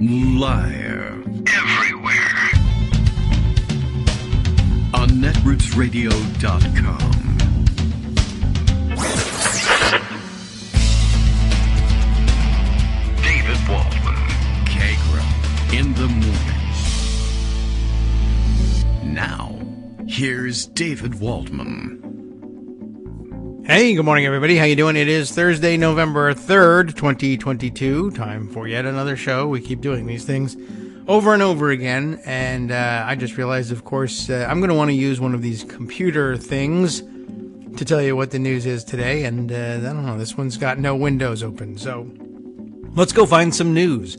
Liar. Everywhere. On netrootsradio.com. David Waldman. Kagro. In the morning. Now, here's David Waldman. Hey, good morning, everybody. How you doing? It is Thursday, November 3rd, 2022. Time for yet another show. We keep doing these things over and over again. And I just realized, of course, I'm going to want to use one of these computer things to tell you what the news is today. And I don't know, this one's got no windows open. So let's go find some news.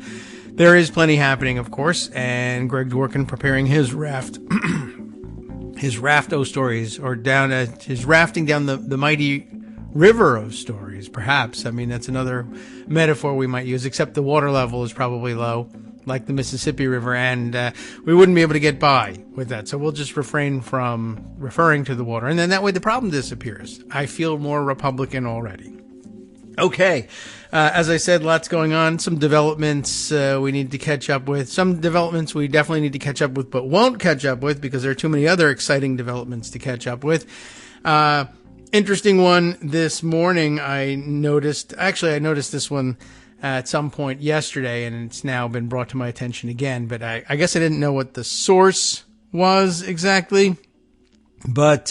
There is plenty happening, of course. And Greg Dworkin preparing his raft. His rafto stories, or his rafting down the mighty river of stories, perhaps. I mean, that's another metaphor we might use, except the water level is probably low, like the Mississippi River, and we wouldn't be able to get by with that. So we'll just refrain from referring to the water, and then that way the problem disappears. I feel more Republican already. Okay, as I said, lots going on. Some developments we need to catch up with. Some developments we definitely need to catch up with, but won't catch up with because there are too many other exciting developments to catch up with. Interesting one this morning I noticed this one at some point yesterday, and it's now been brought to my attention again, but I guess I didn't know what the source was exactly. But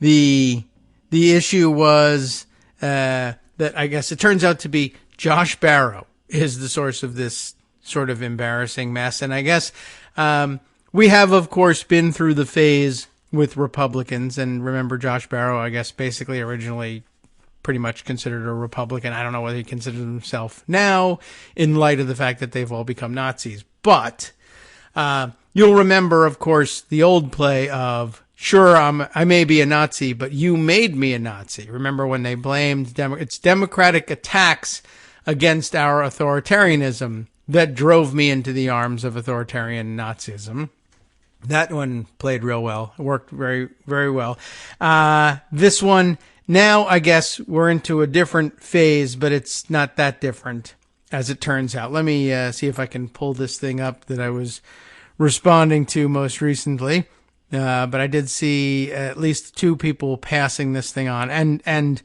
the issue was that I guess it turns out to be Josh Barro is the source of this sort of embarrassing mess. And I guess we have, of course, been through the phase with Republicans. And remember, Josh Barro, I guess, basically originally pretty much considered a Republican. I don't know whether he considers himself now in light of the fact that they've all become Nazis. But you'll remember, of course, the old play of, sure, I may be a Nazi, but you made me a Nazi. Remember when they blamed it's Democratic attacks against our authoritarianism that drove me into the arms of authoritarian Nazism. That one played real well. It worked very, very well. This one, now I guess we're into a different phase, but it's not that different as it turns out. Let me see if I can pull this thing up that I was responding to most recently. But I did see at least two people passing this thing on and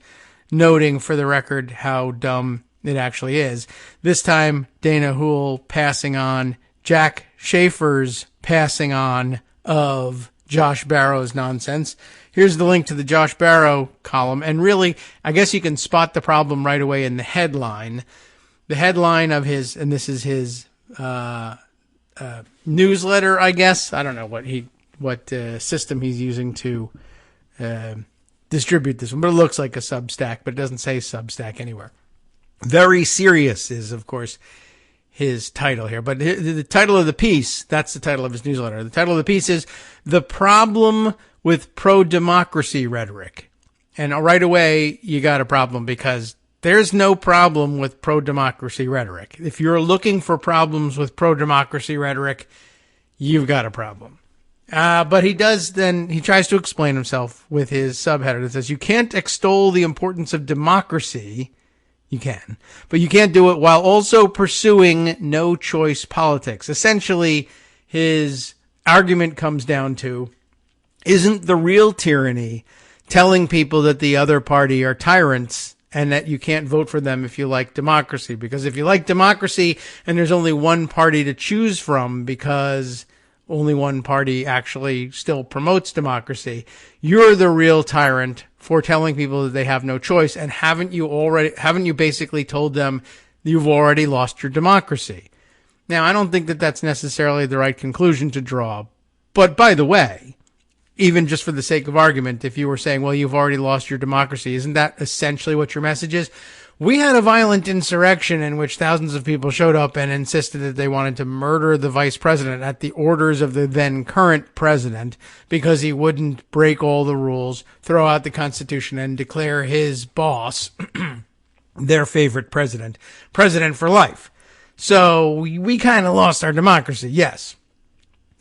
noting for the record how dumb it actually is. This time, Dana Hool passing on Jack Schaefer's passing on of Josh Barro's nonsense. Here's the link to the Josh Barro column. And really, I guess you can spot the problem right away in the headline. The headline of his, and this is his newsletter, I guess. I don't know what system he's using to distribute this one, but it looks like a Substack, but it doesn't say Substack anywhere. Very serious is, of course, his title here. But the title of the piece, that's the title of his newsletter. The title of the piece is The Problem with Pro-Democracy Rhetoric. And right away, you got a problem because there's no problem with pro-democracy rhetoric. If you're looking for problems with pro-democracy rhetoric, you've got a problem. But he tries to explain himself with his subheader that says, you can't extol the importance of democracy. You can, but you can't do it while also pursuing no choice politics. Essentially, his argument comes down to, isn't the real tyranny telling people that the other party are tyrants and that you can't vote for them if you like democracy? Because if you like democracy and there's only one party to choose from because only one party actually still promotes democracy, you're the real tyrant for telling people that they have no choice. And haven't you basically told them you've already lost your democracy? Now, I don't think that that's necessarily the right conclusion to draw. But by the way, even just for the sake of argument, if you were saying, well, you've already lost your democracy, isn't that essentially what your message is? We had a violent insurrection in which thousands of people showed up and insisted that they wanted to murder the vice president at the orders of the then current president because he wouldn't break all the rules, throw out the Constitution, and declare his boss their favorite president for life. So we kind of lost our democracy, yes.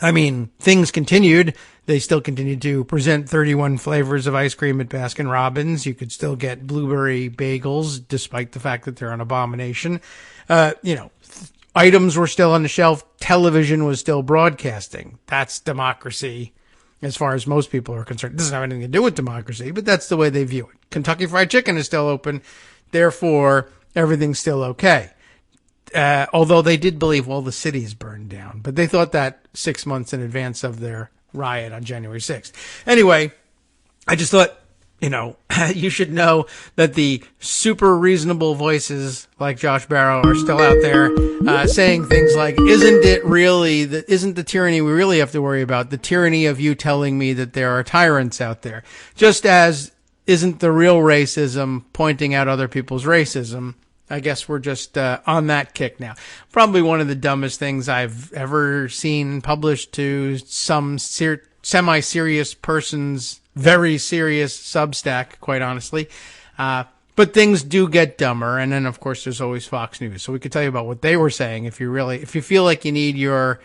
I mean, things continued. They still continued to present 31 flavors of ice cream at Baskin-Robbins. You could still get blueberry bagels, despite the fact that they're an abomination. items were still on the shelf. Television was still broadcasting. That's democracy as far as most people are concerned. It doesn't have anything to do with democracy, but that's the way they view it. Kentucky Fried Chicken is still open. Therefore, everything's still okay. Although they did believe, well, the city's burned down. But they thought that 6 months in advance of their riot on January 6th. Anyway, I just thought, you should know that the super reasonable voices like Josh Barrow are still out there saying things like, isn't the tyranny we really have to worry about the tyranny of you telling me that there are tyrants out there? Just as isn't the real racism pointing out other people's racism? I guess we're just on that kick now. Probably one of the dumbest things I've ever seen published to some semi-serious person's very serious Substack, quite honestly. But things do get dumber. And then, of course, there's always Fox News. So we could tell you about what they were saying if you feel like you need your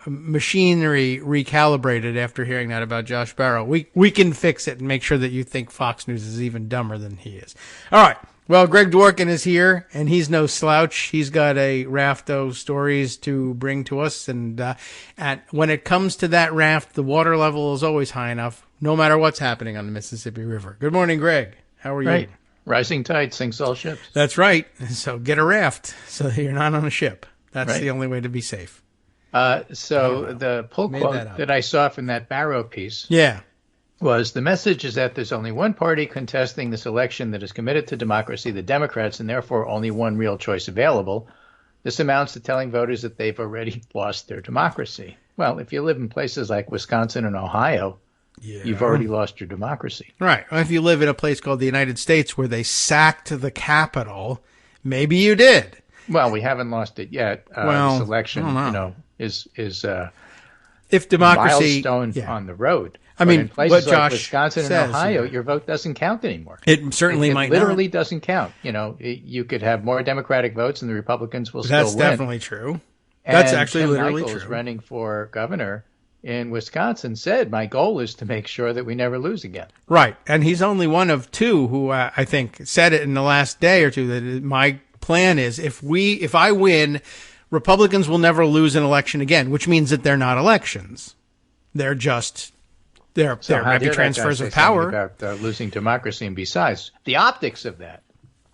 machinery recalibrated after hearing that about Josh Barrow. We can fix it and make sure that you think Fox News is even dumber than he is. All right. Well, Greg Dworkin is here, and he's no slouch. He's got a raft of stories to bring to us, and when it comes to that raft, the water level is always high enough, no matter what's happening on the Mississippi River. Good morning, Greg. How are you? Right. Rising tide sinks all ships. That's right. So get a raft so that you're not on a ship. That's right. The only way to be safe. The pull quote that I saw from that Barrow piece was, the message is that there's only one party contesting this election that is committed to democracy, the Democrats, and therefore only one real choice available. This amounts to telling voters that they've already lost their democracy. Well, if you live in places like Wisconsin and Ohio, you've already lost your democracy. Right. Well, if you live in a place called the United States where they sacked the Capitol, maybe you did. Well, we haven't lost it yet. This election, is if democracy, milestone on the road. I mean, in places what Josh like Wisconsin says, and Ohio, your vote doesn't count anymore. It certainly might literally not. doesn't count. You could have more Democratic votes and the Republicans will That's still win. That's definitely true. That's actually Tim literally Michaels, true. running for governor in Wisconsin, said, my goal is to make sure that we never lose again. Right. And he's only one of two who I think said it in the last day or two, that my plan is if I win, Republicans will never lose an election again, which means that they're not elections. They're just... There might be transfers of power. About losing democracy, and besides, the optics of that.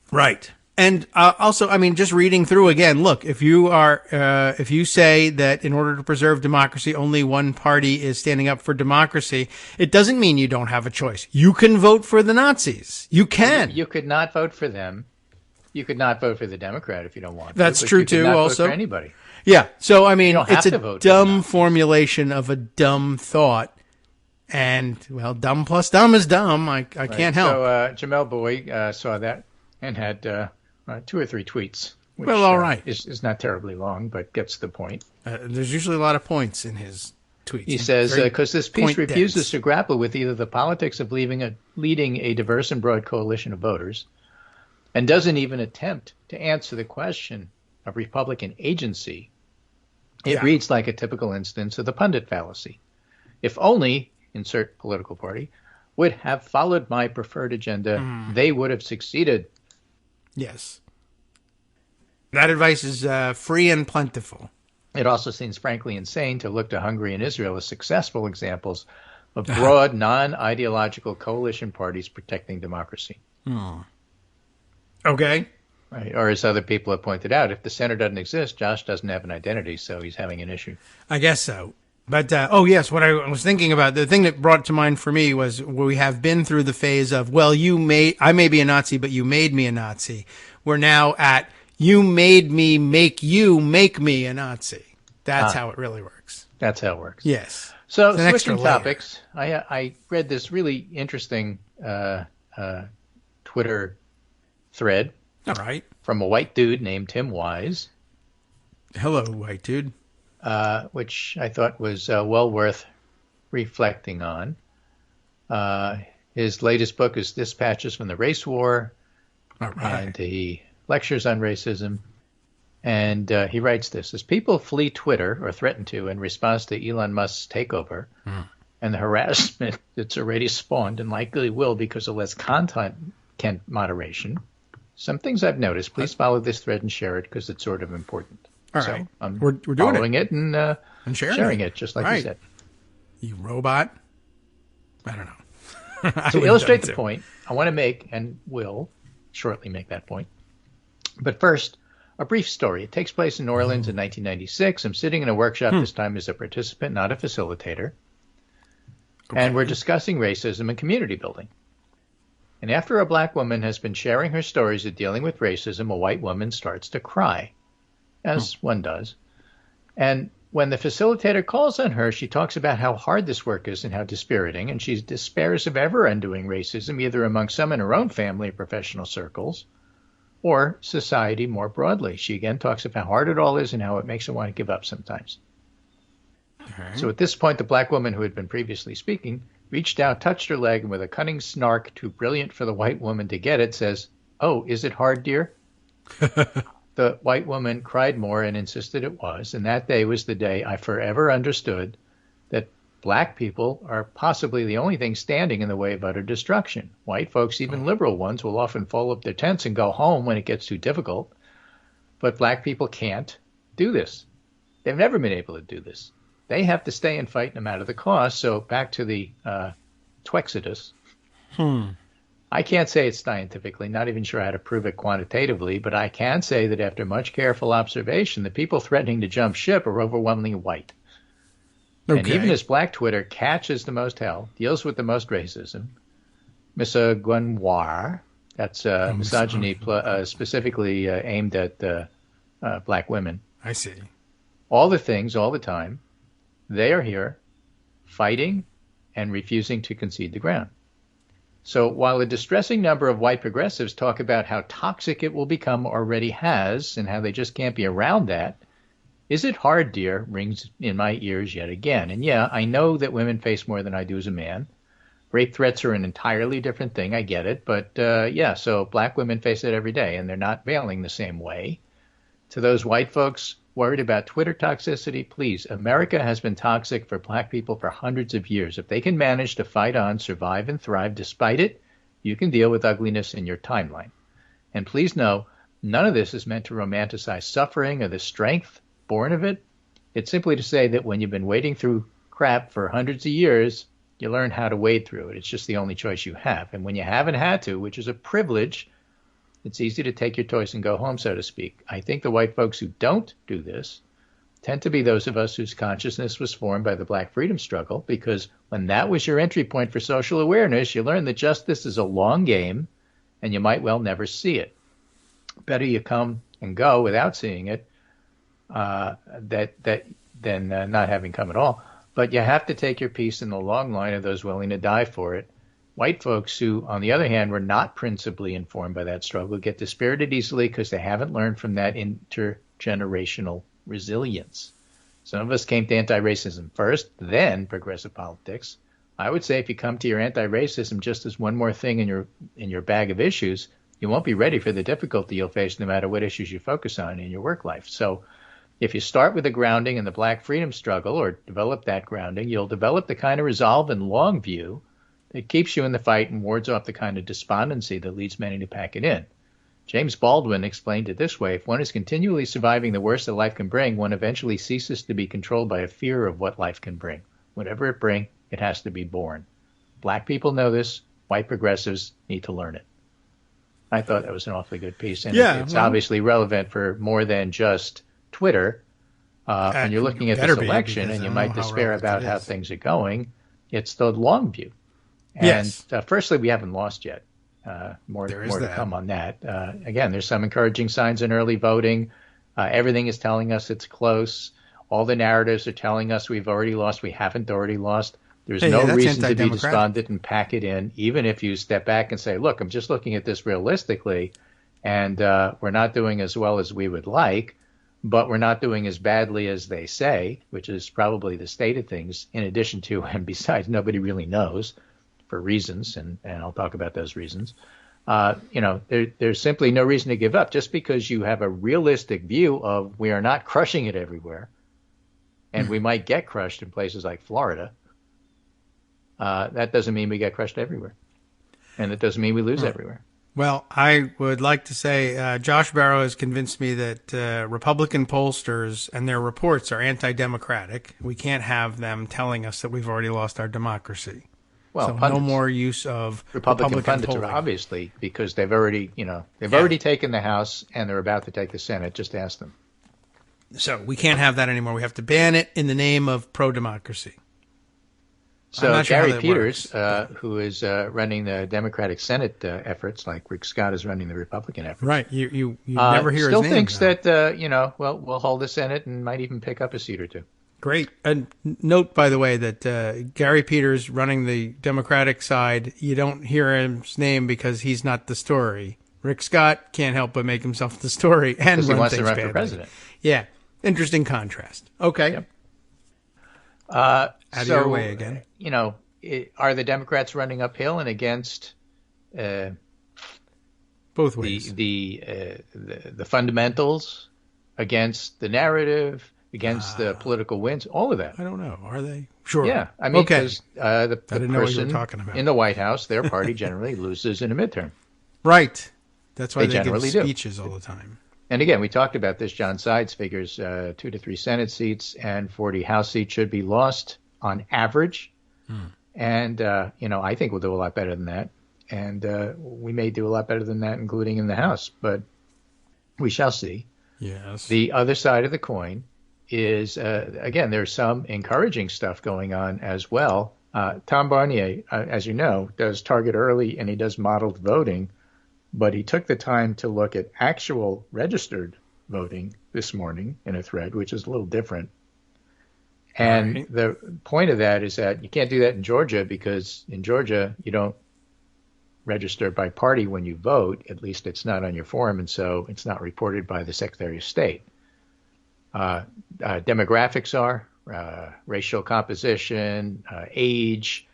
Right. And also, I mean, just reading through again, look, if you say that in order to preserve democracy, only one party is standing up for democracy, it doesn't mean you don't have a choice. You can vote for the Nazis. You can. You could not vote for them. You could not vote for the Democrat if you don't want to. That's true, too, also. Vote for anybody. Yeah. So, I mean, it's a dumb them. Formulation of a dumb thought. And, well, dumb plus dumb is dumb. I can't help. So Jamel Boy saw that and had 2 or 3 tweets. Which, well, all right. Is not terribly long, but gets the point. There's usually a lot of points in his tweets. He says, because this piece refuses to grapple with either the politics of leading a diverse and broad coalition of voters, and doesn't even attempt to answer the question of Republican agency, it reads like a typical instance of the pundit fallacy. If only, insert political party, would have followed my preferred agenda, they would have succeeded. Yes. That advice is free and plentiful. It also seems frankly insane to look to Hungary and Israel as successful examples of broad, non-ideological coalition parties protecting democracy. Okay. Right. Or as other people have pointed out, if the center doesn't exist, Josh doesn't have an identity, so he's having an issue. I guess so. But, yes, what I was thinking about, the thing that brought it to mind for me was we have been through the phase of, well, I may be a Nazi, but you made me a Nazi. We're now at, you made me make you make me a Nazi. That's how it really works. That's how it works. Yes. So switching topics, I read this really interesting Twitter thread. All right. From a white dude named Tim Wise. Hello, white dude. Which I thought was well worth reflecting on. His latest book is Dispatches from the Race War. All right. And he lectures on racism. And he writes this: as people flee Twitter, or threaten to, in response to Elon Musk's takeover and the harassment that's already spawned and likely will because of less content moderation, some things I've noticed. Please follow this thread and share it because it's sort of important. All right. I'm We're doing following it and sharing it, just like you said. You robot. I don't know. To illustrate the point I want to make, and will shortly make that point. But first, a brief story. It takes place in New Orleans in 1996. I'm sitting in a workshop this time as a participant, not a facilitator. Okay. And we're discussing racism and community building. And after a black woman has been sharing her stories of dealing with racism, a white woman starts to cry, as one does. And when the facilitator calls on her, she talks about how hard this work is and how dispiriting, and she despairs of ever undoing racism, either among some in her own family or professional circles, or society more broadly. She again talks about how hard it all is and how it makes her want to give up sometimes. Okay. So at this point, the black woman who had been previously speaking reached out, touched her leg, and with a cunning snark too brilliant for the white woman to get it, says, "Oh, is it hard, dear?" The white woman cried more and insisted it was, and that day was the day I forever understood that black people are possibly the only thing standing in the way of utter destruction. White folks, even liberal ones, will often fold up their tents and go home when it gets too difficult, but black people can't do this. They've never been able to do this. They have to stay and fight no matter the cost. So back to the Twexodus. I can't say it scientifically, not even sure how to prove it quantitatively, but I can say that after much careful observation, the people threatening to jump ship are overwhelmingly white. Okay. And even as black Twitter catches the most hell, deals with the most racism, misogynoir, that's misogyny specifically aimed at black women. I see. All the things, all the time, they are here fighting and refusing to concede the ground. So while a distressing number of white progressives talk about how toxic it will become already has and how they just can't be around that, "Is it hard, dear?" rings in my ears yet again. And yeah, I know that women face more than I do as a man. Rape threats are an entirely different thing. I get it. But yeah, so black women face it every day, and they're not veiling the same way. To those white folks worried about Twitter toxicity, please, America has been toxic for black people for hundreds of years. If they can manage to fight on, survive, and thrive despite it, you can deal with ugliness in your timeline. And please know, none of this is meant to romanticize suffering or the strength born of it. It's simply to say that when you've been wading through crap for hundreds of years, you learn how to wade through it. It's just the only choice you have. And when you haven't had to, which is a privilege, it's easy to take your toys and go home, so to speak. I think the white folks who don't do this tend to be those of us whose consciousness was formed by the black freedom struggle, because when that was your entry point for social awareness, you learn that justice is a long game and you might well never see it. Better you come and go without seeing it than not having come at all. But you have to take your piece in the long line of those willing to die for it. White folks who, on the other hand, were not principally informed by that struggle get dispirited easily because they haven't learned from that intergenerational resilience. Some of us came to anti-racism first, then progressive politics. I would say if you come to your anti-racism just as one more thing in your bag of issues, you won't be ready for the difficulty you'll face no matter what issues you focus on in your work life. So if you start with a grounding in the black freedom struggle or develop that grounding, you'll develop the kind of resolve and long view that keeps you in the fight and wards off the kind of despondency that leads many to pack it in. James Baldwin explained it this way: if one is continually surviving the worst that life can bring, one eventually ceases to be controlled by a fear of what life can bring. Whatever it brings, it has to be born. Black people know this. White progressives need to learn it. I thought that was an awfully good piece. And it's obviously relevant for more than just Twitter. When you're looking at this election and you might despair about how things are going, it's the long view. And firstly, we haven't lost yet. More to come on that. Again, there's some encouraging signs in early voting. Everything is telling us it's close. All the narratives are telling us we've already lost. We haven't already lost. There's no reason to be despondent and pack it in, even if you step back and say, look, I'm just looking at this realistically, and we're not doing as well as we would like, but we're not doing as badly as they say, which is probably the state of things, in addition to, and besides, nobody really knows for reasons, and I'll talk about those reasons. There's simply no reason to give up. Just because you have a realistic view of we are not crushing it everywhere, and we might get crushed in places like Florida, that doesn't mean we get crushed everywhere. And it doesn't mean we lose everywhere. Well, I would like to say Josh Barrow has convinced me that Republican pollsters and their reports are anti-democratic. We can't have them telling us that we've already lost our democracy. Well, so pundits, no more use of Republican pundits polling. are obviously, because they've already already taken the House and they're about to take the Senate. Just ask them. So we can't have that anymore. We have to ban it in the name of pro-democracy. So sure Gary Peters, works, who is running the Democratic Senate efforts, like Rick Scott is running the Republican efforts. Right. You never hear still his name. Still thinks that, we'll hold the Senate and might even pick up a seat or two. Great. And note, by the way, that Gary Peters running the Democratic side, you don't hear his name because he's not the story. Rick Scott can't help but make himself the story and because he wants to run badly. for president. Yeah. Interesting contrast. Okay. Yep. Out of your way again. Are the Democrats running uphill and against both ways? The fundamentals, against the narrative, against the political winds, all of that? I don't know. Are they? Sure. Yeah. I mean, okay. because the person in the White House, their party generally loses in a midterm. Right. That's why they generally give speeches all the time. And again, we talked about this. John Sides figures 2 to 3 Senate seats and 40 House seats should be lost on average. And, I think we'll do a lot better than that. And we may do a lot better than that, including in the House. But we shall see. Yes. The other side of the coin is, again, there's some encouraging stuff going on as well. Tom Barnier, as you know, does target early and he does modeled voting. But he took the time to look at actual registered voting this morning in a thread, which is a little different. And right. The point of that is that you can't do that in Georgia because in Georgia, you don't register by party when you vote. At least it's not on your form, and so it's not reported by the Secretary of State. Demographics are, racial composition, age,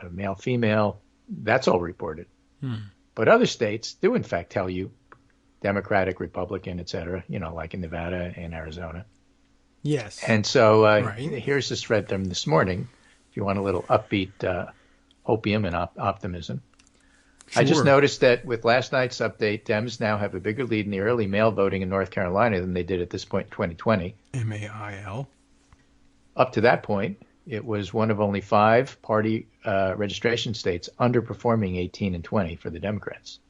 male, female, that's all reported. But other states do, in fact, tell you Democratic, Republican, et cetera, like in Nevada and Arizona. Yes. And so right. Here's this thread from this morning, if you want a little upbeat opium and optimism. Sure. I just noticed that with last night's update, Dems now have a bigger lead in the early mail voting in North Carolina than they did at this point in 2020. MAIL. Up to that point, it was one of only 5 party registration states underperforming 18 and 20 for the Democrats.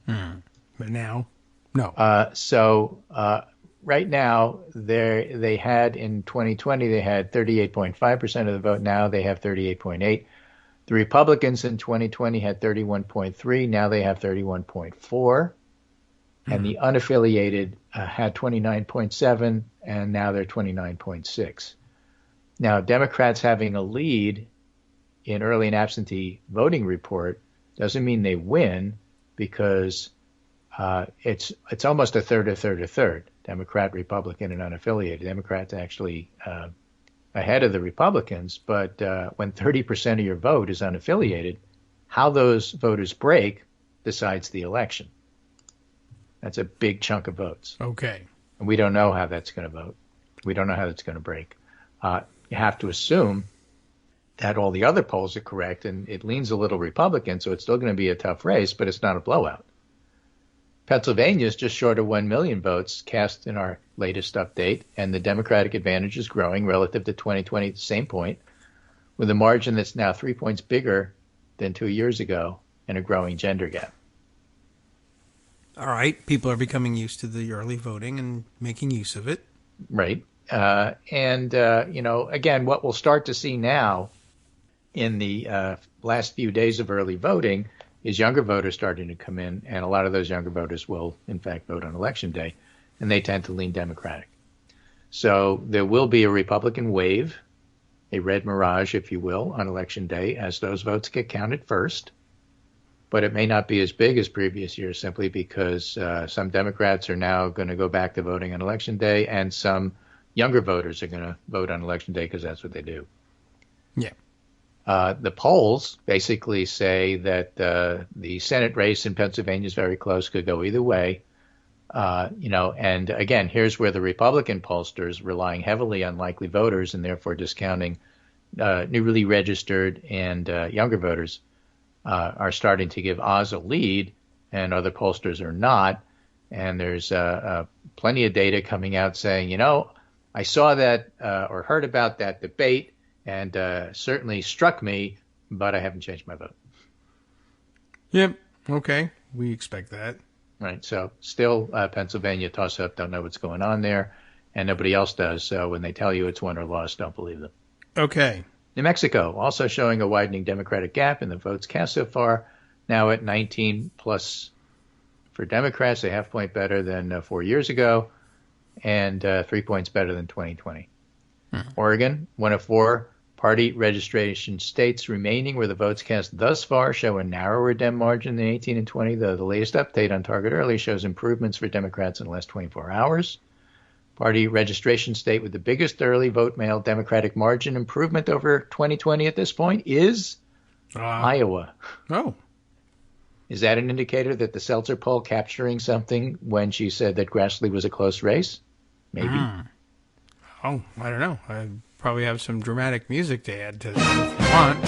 But now, no. Right now, they had in 2020, they had 38.5% of the vote. Now they have 38.8. The Republicans in 2020 had 31.3. Now they have 31.4. And the unaffiliated had 29.7, and now they're 29.6. Now, Democrats having a lead in early and absentee voting report doesn't mean they win because it's almost a third. Democrat, Republican, and unaffiliated. Democrats actually ahead of the Republicans, but when 30% of your vote is unaffiliated, how those voters break decides the election. That's a big chunk of votes. Okay. And we don't know how that's going to vote. We don't know how that's going to break. You have to assume that all the other polls are correct, and it leans a little Republican, so it's still going to be a tough race, but it's not a blowout. Pennsylvania is just short of 1 million votes cast in our latest update, and the Democratic advantage is growing relative to 2020 at the same point, with a margin that's now 3 points bigger than 2 years ago and a growing gender gap. All right. People are becoming used to the early voting and making use of it. Right. Again, what we'll start to see now in the last few days of early voting is younger voters starting to come in, and a lot of those younger voters will, in fact, vote on Election Day, and they tend to lean Democratic. So there will be a Republican wave, a red mirage, if you will, on Election Day as those votes get counted first. But it may not be as big as previous years simply because some Democrats are now going to go back to voting on Election Day, and some younger voters are going to vote on Election Day because that's what they do. Yeah. The polls basically say that the Senate race in Pennsylvania is very close, could go either way. And again, here's where the Republican pollsters relying heavily on likely voters and therefore discounting newly registered and younger voters are starting to give Oz a lead, and other pollsters are not. And there's plenty of data coming out saying, I saw that or heard about that debate, and certainly struck me, but I haven't changed my vote. Yep. Okay. We expect that. Right. So still Pennsylvania toss-up, don't know what's going on there, and nobody else does. So when they tell you it's won or lost, don't believe them. Okay. New Mexico also showing a widening Democratic gap in the votes cast so far, now at 19 plus for Democrats, a half point better than 4 years ago, and 3 points better than 2020. Oregon, one of 4 party registration states remaining where the votes cast thus far show a narrower Dem margin than 18 and 20, though the latest update on Target Early shows improvements for Democrats in the last 24 hours. Party registration state with the biggest early vote mail Democratic margin improvement over 2020 at this point is Iowa. Oh. Is that an indicator that the Seltzer poll capturing something when she said that Grassley was a close race? Maybe. Oh, I don't know. I probably have some dramatic music to add to that if you want.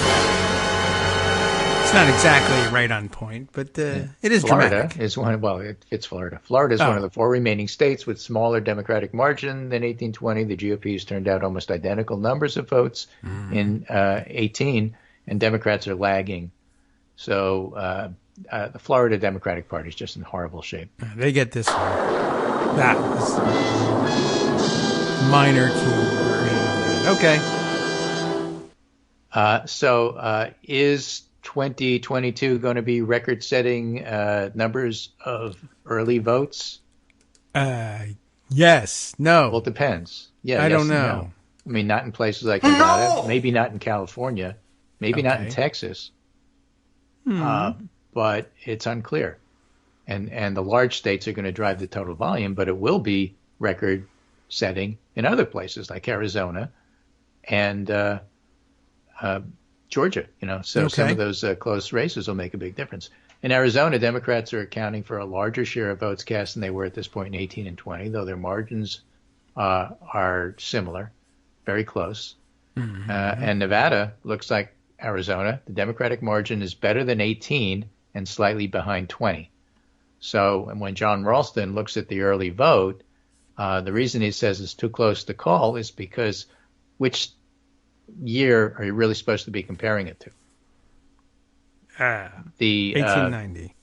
It's not exactly right on point, but it is Florida dramatic. Is one. Well, it fits Florida. Florida is one of the 4 remaining states with smaller Democratic margin than 1820. The GOP has turned out almost identical numbers of votes in 18, and Democrats are lagging. So the Florida Democratic Party is just in horrible shape. They get this one. That was minor key version of it. Okay. So is 2022 going to be record-setting numbers of early votes? Yes. No. Well, it depends. Yeah, I don't know. No. I mean, not in places like Nevada, maybe not in California, maybe not in Texas, but it's unclear. And the large states are going to drive the total volume, but it will be record-setting in other places like Arizona and Georgia. So some of those close races will make a big difference. In Arizona, Democrats are accounting for a larger share of votes cast than they were at this point in 18 and 20, though their margins are similar, very close. And Nevada looks like Arizona. The Democratic margin is better than 18 and slightly behind 20. So when John Ralston looks at the early vote, the reason he says it's too close to call is because which year are you really supposed to be comparing it to? The 1890.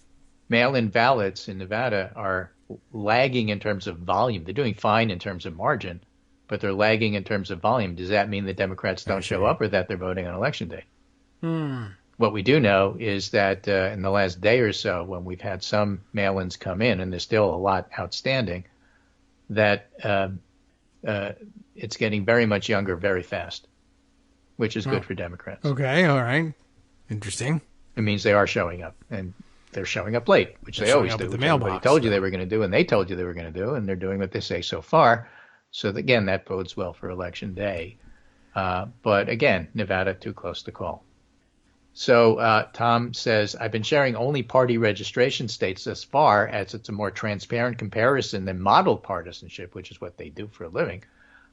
Mail-in ballots in Nevada are lagging in terms of volume. They're doing fine in terms of margin, but they're lagging in terms of volume. Does that mean the Democrats don't show up or that they're voting on Election Day? What we do know is that in the last day or so, when we've had some mail-ins come in, and there's still a lot outstanding, that it's getting very much younger very fast, which is good for Democrats. Okay, all right. Interesting. It means they are showing up, and they're showing up late, which they always do. The mailbox, everybody told you they were going to do, and they told you they were going to do, and they're doing what they say so far. So, again, that bodes well for Election Day. But, again, Nevada, too close to call. So Tom says, I've been sharing only party registration states thus far, as it's a more transparent comparison than modeled partisanship, which is what they do for a living.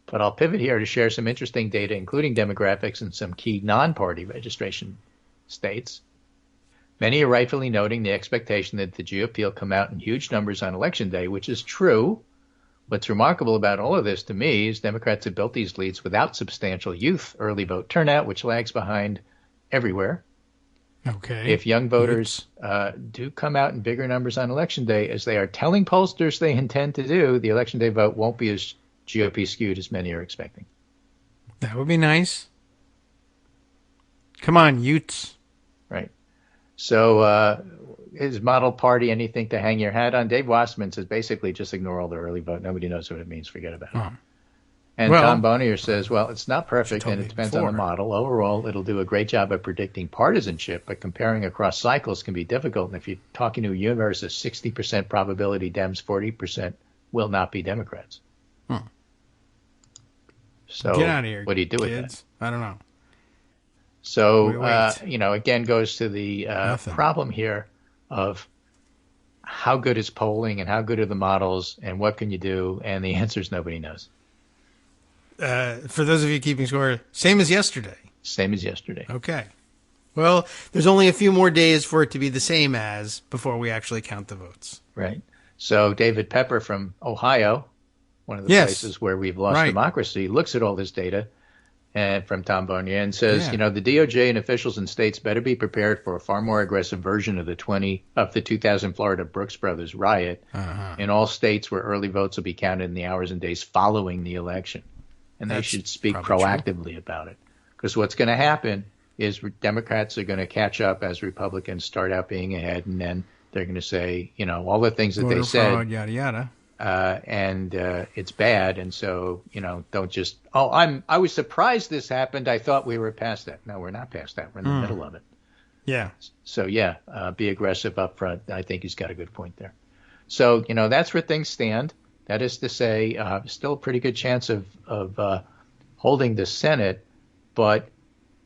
But I'll pivot here to share some interesting data, including demographics and some key non-party registration states. Many are rightfully noting the expectation that the GOP will come out in huge numbers on Election Day, which is true. What's remarkable about all of this to me is Democrats have built these leads without substantial youth early vote turnout, which lags behind everywhere. Okay. If young voters do come out in bigger numbers on Election Day, as they are telling pollsters they intend to do, the Election Day vote won't be as GOP skewed as many are expecting. That would be nice. Come on, Utes. Right. So is model party anything to hang your hat on? Dave Wasserman says basically just ignore all the early vote. Nobody knows what it means. Forget about it. And Tom Bonier says, well, it's not perfect and it depends on the model. Overall, it'll do a great job of predicting partisanship, but comparing across cycles can be difficult. And if you're talking to a universe of 60% probability Dems, 40% will not be Democrats. So get out of here, what do you do kids? with that? I don't know. So, again, goes to the problem here of how good is polling and how good are the models and what can you do? And the answer is nobody knows. For those of you keeping score, same as yesterday. Same as yesterday. Okay. Well, there's only a few more days for it to be the same as before we actually count the votes. Right. So David Pepper from Ohio, one of the places where we've lost democracy, looks at all this data and from Tom Bonnier and says, the DOJ and officials in states better be prepared for a far more aggressive version of the 2000 Florida Brooks Brothers riot in all states where early votes will be counted in the hours and days following the election. And they should speak proactively about it. Because what's going to happen is Democrats are going to catch up as Republicans start out being ahead, and then they're going to say, all the things that they said. Fraud, yada, yada. And it's bad, and so don't just I was surprised this happened. I thought we were past that. No, we're not past that. We're in the middle of it. Yeah. So be aggressive up front. I think he's got a good point there. So that's where things stand. That is to say, still a pretty good chance of holding the Senate, but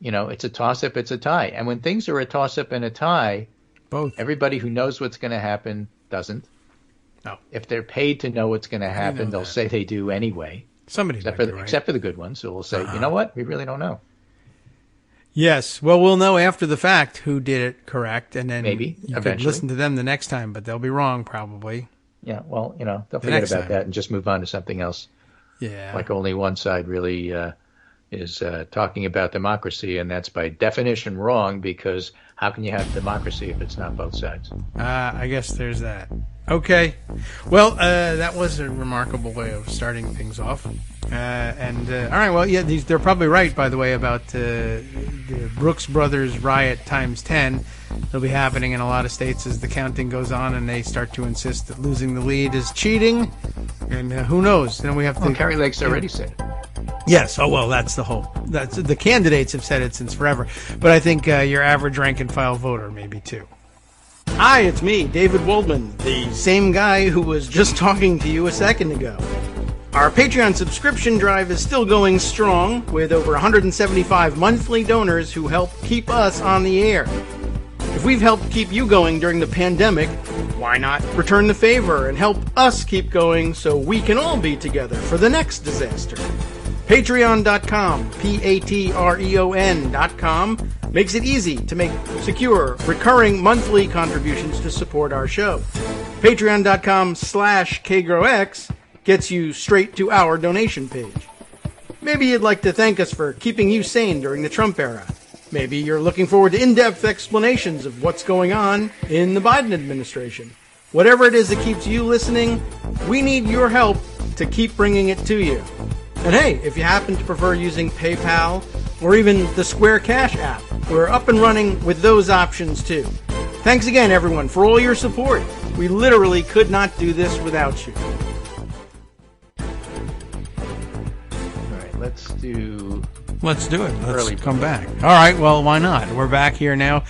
it's a toss-up, it's a tie, and when things are a toss-up and a tie, everybody who knows what's going to happen doesn't. No. If they're paid to know what's going to happen, they'll say they do anyway. Somebody except for the good ones, who will say, you know what, we really don't know. Yes. Well, we'll know after the fact who did it correct, and then maybe you eventually could listen to them the next time, but they'll be wrong probably. Yeah. Well, they'll forget about that and just move on to something else. Yeah. Like only one side really is talking about democracy, and that's by definition wrong, because how can you have democracy if it's not both sides? I guess there's that. Okay. Well, that was a remarkable way of starting things off. All right, well, yeah, they're probably right, by the way, about the Brooks Brothers riot times 10. It'll be happening in a lot of states as the counting goes on, and they start to insist that losing the lead is cheating. And who knows? Then we have to. Kerry Lake's already said it. Yes. Oh, well, that's the candidates have said it since forever. But I think your average rank and file voter maybe too. Hi, it's me, David Waldman, the same guy who was just talking to you a second ago. Our Patreon subscription drive is still going strong, with over 175 monthly donors who help keep us on the air. If we've helped keep you going during the pandemic, why not return the favor and help us keep going so we can all be together for the next disaster? Patreon.com, Patreon.com, makes it easy to make secure, recurring monthly contributions to support our show. Patreon.com/KagroX gets you straight to our donation page. Maybe you'd like to thank us for keeping you sane during the Trump era. Maybe you're looking forward to in-depth explanations of what's going on in the Biden administration. Whatever it is that keeps you listening, we need your help to keep bringing it to you. And hey, if you happen to prefer using PayPal or even the Square Cash app, we're up and running with those options too. Thanks again, everyone, for all your support. We literally could not do this without you. All right, let's do it. Let's come back. All right, well, why not? We're back here now.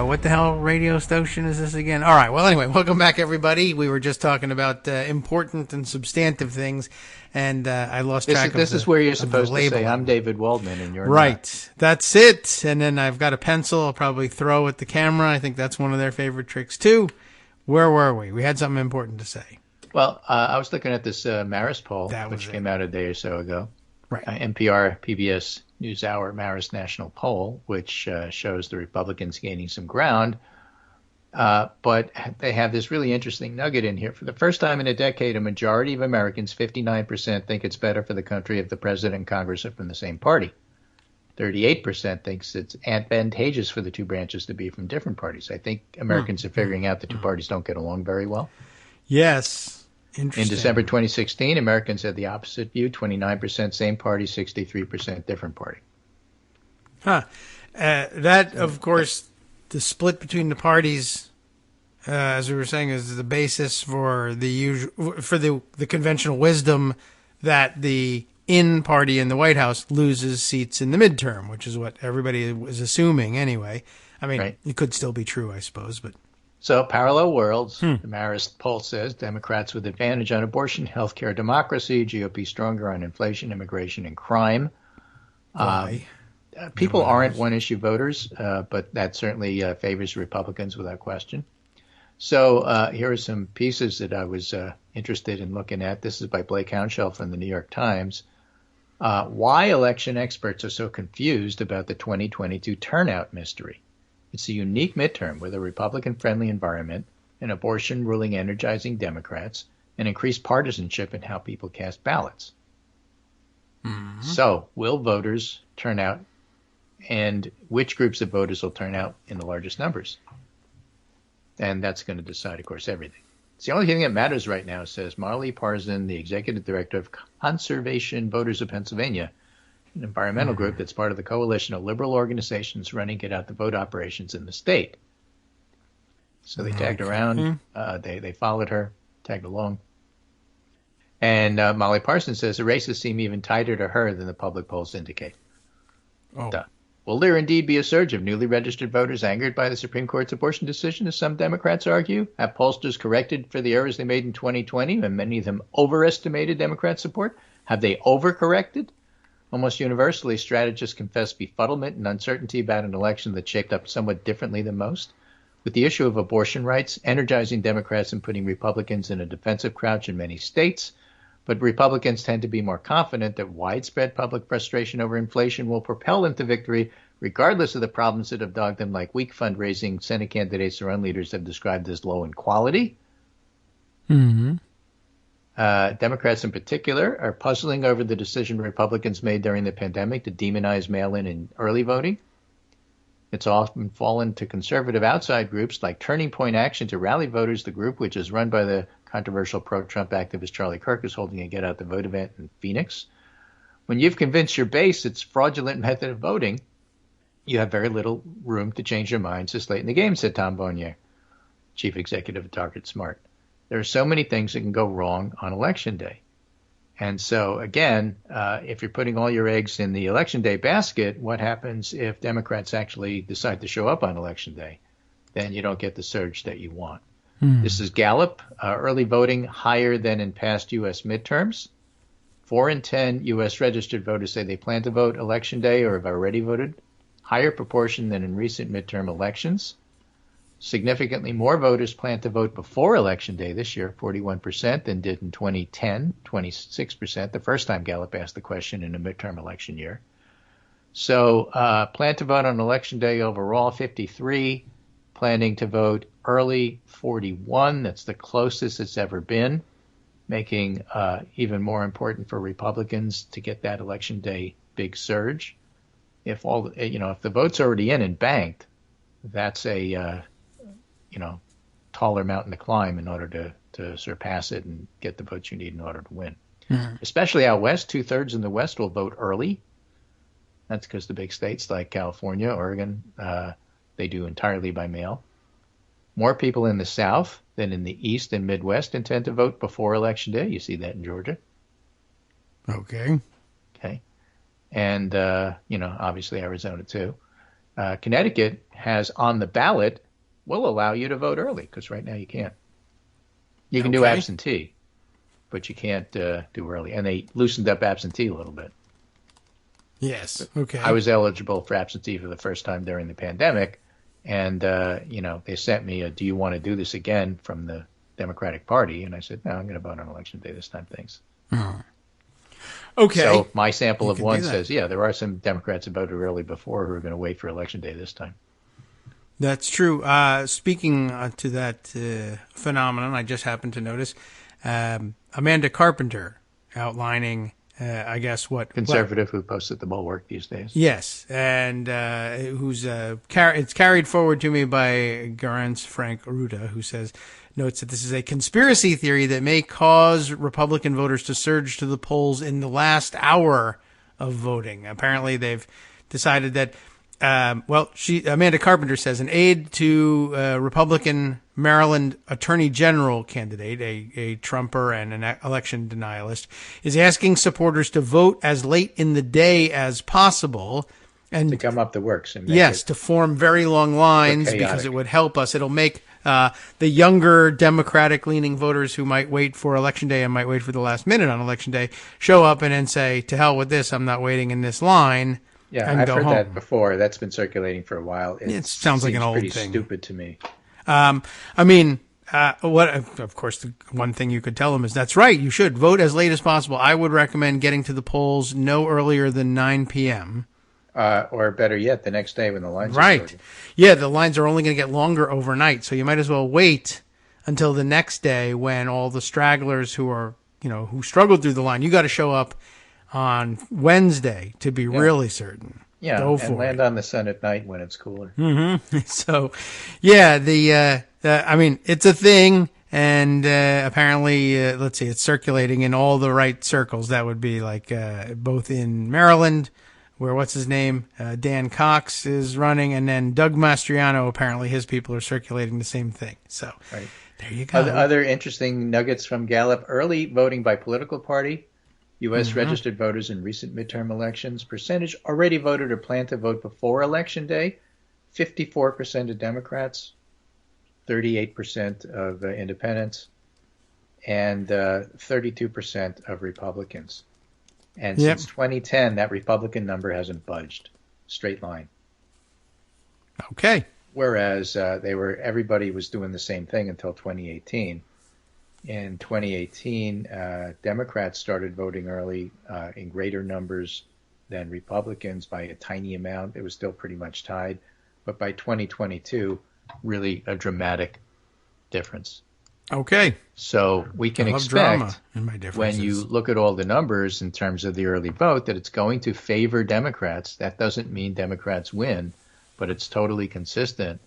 What the hell radio station is this again? All right, well, anyway, welcome back, everybody. We were just talking about important and substantive things, and I lost track of this is where you're supposed to say, I'm David Waldman, and you're right. Not. That's it. And then I've got a pencil I'll probably throw at the camera. I think that's one of their favorite tricks, too. Where were we? We had something important to say. Well, I was looking at this Marist poll, which came out a day or so ago. Right. NPR, PBS NewsHour Marist National Poll, which shows the Republicans gaining some ground. But they have this really interesting nugget in here. For the first time in a decade, a majority of Americans, 59%, think it's better for the country if the president and Congress are from the same party. 38% thinks it's advantageous for the two branches to be from different parties. I think Americans are figuring out the two parties don't get along very well. Yes. In December 2016, Americans had the opposite view, 29% same party, 63% different party. That, of course, the split between the parties, as we were saying, is the basis for the conventional wisdom that the in party in the White House loses seats in the midterm, which is what everybody was assuming anyway. I mean, It could still be true, I suppose, but... So, parallel worlds, the Marist poll says Democrats with advantage on abortion, healthcare, democracy, GOP stronger on inflation, immigration, and crime. People aren't one-issue voters, but that certainly favors Republicans without question. So here are some pieces that I was interested in looking at. This is by Blake Hounshell from the New York Times. why election experts are so confused about the 2022 turnout mystery. It's a unique midterm with a Republican-friendly environment, an abortion-ruling energizing Democrats, and increased partisanship in how people cast ballots. Mm-hmm. So, will voters turn out, and which groups of voters will turn out in the largest numbers? And that's going to decide, of course, everything. It's the only thing that matters right now, says Marley Parson, the executive director of Conservation Voters of Pennsylvania, an environmental group that's part of the coalition of liberal organizations running get out the vote operations in the state. So they tagged around. They followed her, tagged along. And Molly Parsons says the races seem even tighter to her than the public polls indicate. Oh. Will there indeed be a surge of newly registered voters angered by the Supreme Court's abortion decision, as some Democrats argue? Have pollsters corrected for the errors they made in 2020, when many of them overestimated Democrat support? Have they overcorrected? Almost universally, strategists confess befuddlement and uncertainty about an election that shaped up somewhat differently than most. With the issue of abortion rights energizing Democrats and putting Republicans in a defensive crouch in many states, but Republicans tend to be more confident that widespread public frustration over inflation will propel them to victory, regardless of the problems that have dogged them, like weak fundraising Senate candidates their own leaders have described as low in quality. Mm-hmm. Democrats in particular are puzzling over the decision Republicans made during the pandemic to demonize mail-in and early voting. It's often fallen to conservative outside groups like Turning Point Action to rally voters, the group which is run by the controversial pro-Trump activist Charlie Kirk, is holding a Get Out the Vote event in Phoenix. When you've convinced your base it's a fraudulent method of voting, you have very little room to change your minds this late in the game, said Tom Bonnier, chief executive of Target Smart. There are so many things that can go wrong on Election Day. And so, again, if you're putting all your eggs in the Election Day basket, what happens if Democrats actually decide to show up on Election Day? Then you don't get the surge that you want. This is Gallup. Early voting higher than in past U.S. midterms. 4 in 10 U.S. registered voters say they plan to vote Election Day or have already voted. Higher proportion than in recent midterm elections. Significantly more voters plan to vote before Election Day this year, 41%, than did in 2010, 26%, the first time Gallup asked the question in a midterm election year. So plan to vote on Election Day overall, 53. Planning to vote early, 41. That's the closest it's ever been, making even more important for Republicans to get that Election Day big surge. If the vote's already in and banked, that's a taller mountain to climb in order to surpass it and get the votes you need in order to win. Mm-hmm. Especially out west, 2/3 in the West will vote early. That's because the big states like California, Oregon, they do entirely by mail. More people in the South than in the East and Midwest intend to vote before Election Day. You see that in Georgia. Okay. And, obviously Arizona too. Connecticut has on the ballot will allow you to vote early, because right now you can't. You can do absentee, but you can't do early. And they loosened up absentee a little bit. Yes. Okay. I was eligible for absentee for the first time during the pandemic. And, they sent me a, do you want to do this again, from the Democratic Party? And I said, no, I'm going to vote on Election Day this time. Thanks. Oh. Okay. So my sample of one says, yeah, there are some Democrats who voted early before who are going to wait for Election Day this time. That's true. Speaking to that phenomenon, I just happened to notice Amanda Carpenter outlining, I guess, what conservative who posts at the Bulwark these days. Yes, and who's it's carried forward to me by Garance Frank Ruda, who notes that this is a conspiracy theory that may cause Republican voters to surge to the polls in the last hour of voting. Apparently, they've decided that. Amanda Carpenter says an aide to Republican Maryland Attorney General candidate, a Trumper and an election denialist, is asking supporters to vote as late in the day as possible. And to come up the works. And to form very long lines, because it would help us. It'll make the younger Democratic-leaning voters who might wait for Election Day and might wait for the last minute on Election Day show up and then say, to hell with this, I'm not waiting in this line. Yeah, I've heard that before. That's been circulating for a while. It sounds like an old pretty thing. Stupid to me. Of course, the one thing you could tell them is that's right. You should vote as late as possible. I would recommend getting to the polls no earlier than 9 p.m. Or better yet, the next day when the lines are right. sorted. Yeah, the lines are only going to get longer overnight, so you might as well wait until the next day when all the stragglers who struggled through the line, you got to show up on Wednesday to be really certain. Yeah, Go and land on the sun at night when it's cooler. Mm-hmm. So, yeah, it's a thing, and apparently, let's see, it's circulating in all the right circles. That would be like both in Maryland, where what's his name, Dan Cox is running, and then Doug Mastriano, apparently his people are circulating the same thing. So, right. There you go. Other interesting nuggets from Gallup: early voting by political party. U.S. registered voters in recent midterm elections. Percentage already voted or plan to vote before Election Day. 54% of Democrats, 38% of independents, and 32% of Republicans. And since 2010, that Republican number hasn't budged. Straight line. Okay. Whereas everybody was doing the same thing until 2018. In 2018, Democrats started voting early in greater numbers than Republicans by a tiny amount. It was still pretty much tied. But by 2022, really a dramatic difference. Okay. So we can expect when you look at all the numbers in terms of the early vote that it's going to favor Democrats. That doesn't mean Democrats win, but it's totally consistent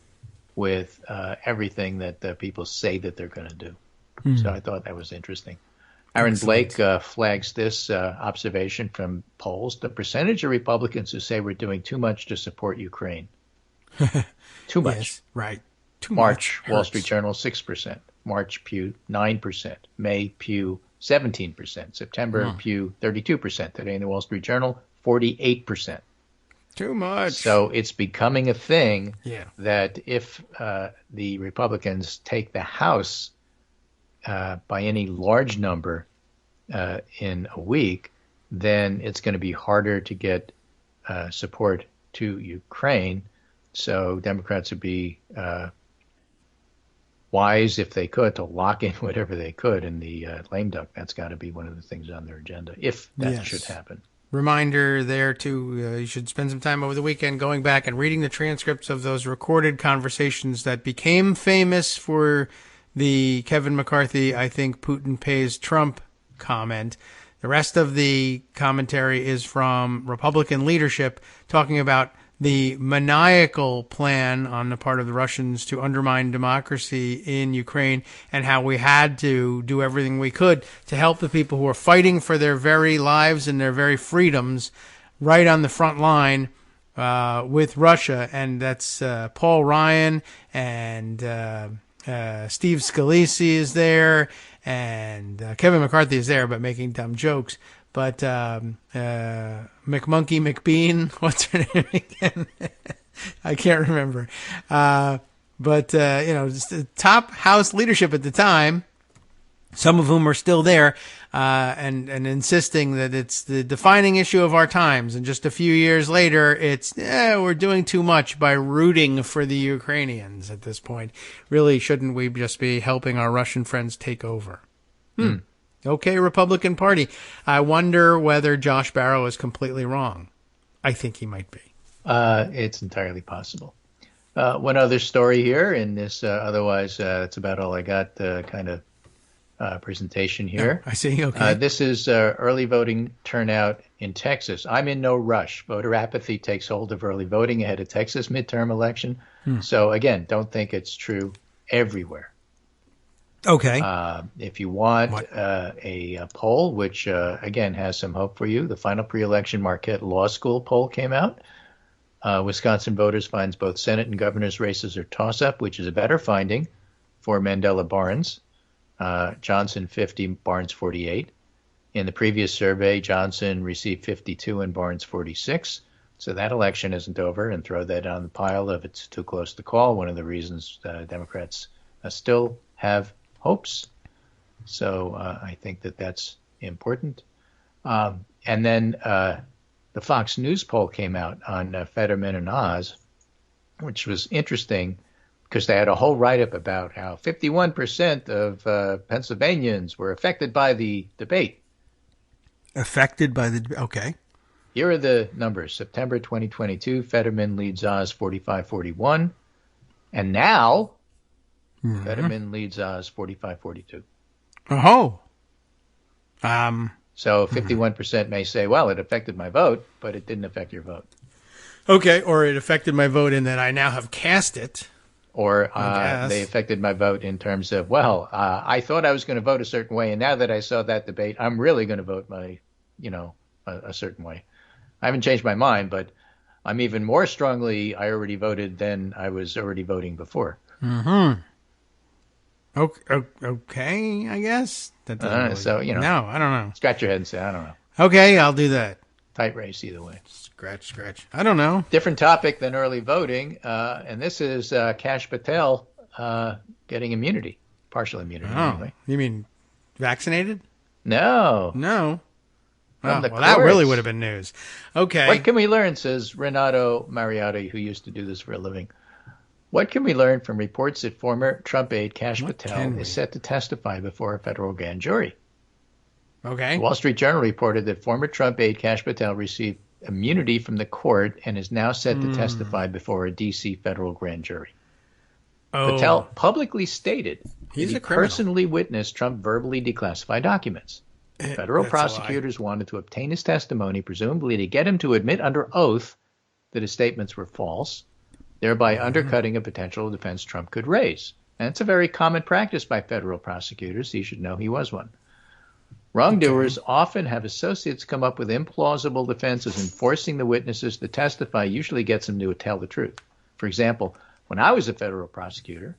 with everything that people say that they're going to do. So I thought that was interesting. Aaron Blake flags this observation from polls. The percentage of Republicans who say we're doing too much to support Ukraine. Too much. Yes, right. Too March, much Wall Street Journal, 6%. March, Pew, 9%. May, Pew, 17%. September, Pew, 32%. Today in the Wall Street Journal, 48%. Too much. So it's becoming a thing that if the Republicans take the House by any large number in a week, then it's going to be harder to get support to Ukraine. So Democrats would be wise, if they could, to lock in whatever they could in the lame duck. That's got to be one of the things on their agenda, if that should happen. Reminder there, too, you should spend some time over the weekend going back and reading the transcripts of those recorded conversations that became famous for the Kevin McCarthy, I think Putin pays Trump comment. The rest of the commentary is from Republican leadership talking about the maniacal plan on the part of the Russians to undermine democracy in Ukraine and how we had to do everything we could to help the people who are fighting for their very lives and their very freedoms right on the front line with Russia. And that's Paul Ryan and Steve Scalise is there, and Kevin McCarthy is there, but making dumb jokes. But McMonkey McBean, what's her name again? I can't remember. Just the top House leadership at the time, some of whom are still there, and insisting that it's the defining issue of our times. And just a few years later, it's, we're doing too much by rooting for the Ukrainians at this point. Really, shouldn't we just be helping our Russian friends take over? Okay, Republican Party. I wonder whether Josh Barro is completely wrong. I think he might be. It's entirely possible. One other story here in this, otherwise, that's about all I got, presentation here. I see. Okay. This is early voting turnout in Texas. I'm in no rush. Voter apathy takes hold of early voting ahead of Texas midterm election. So again, don't think it's true everywhere. Okay. If you want a poll, which again has some hope for you, the final pre-election Marquette Law School poll came out. Wisconsin voters finds both Senate and governor's races are toss-up, which is a better finding for Mandela Barnes. Johnson 50, Barnes 48. In the previous survey, Johnson received 52 and Barnes 46. So that election isn't over, and throw that on the pile of it's too close to call. One of the reasons Democrats still have hopes. So I think that's important. And then the Fox News poll came out on Fetterman and Oz, which was interesting. because they had a whole write-up about how 51% of Pennsylvanians were affected by the debate. Affected by the... Okay. Here are the numbers. September 2022, Fetterman leads Oz 45-41. And now, Fetterman leads Oz 45-42. Oh. So 51% may say, well, it affected my vote, but it didn't affect your vote. Okay, or it affected my vote in that I now have cast it. Or they affected my vote in terms of, well, I thought I was going to vote a certain way, and now that I saw that debate, I'm really going to vote a certain way. I haven't changed my mind, but I'm even more strongly I already voted than I was already voting before. Mm-hmm. Okay, I guess. That doesn't really... So, No, I don't know. Scratch your head and say, I don't know. Okay, I'll do that. Tight race either way. Scratch. I don't know. Different topic than early voting, and this is Kash Patel getting immunity, partial immunity anyway. You mean vaccinated? No. Oh, well, that really would have been news. Okay. What can we learn, says Renato Mariotti, who used to do this for a living. What can we learn from reports that former Trump aide Kash Patel is set to testify before a federal grand jury? Okay. The Wall Street Journal reported that former Trump aide Kash Patel received immunity from the court and is now set to testify before a D.C. federal grand jury. Patel publicly stated that he personally witnessed Trump verbally declassify documents. Federal prosecutors wanted to obtain his testimony, presumably to get him to admit under oath that his statements were false, thereby undercutting a potential defense Trump could raise. And it's a very common practice by federal prosecutors. He should know he was one. Wrongdoers often have associates come up with implausible defenses, and forcing the witnesses to testify usually gets them to tell the truth. For example, when I was a federal prosecutor,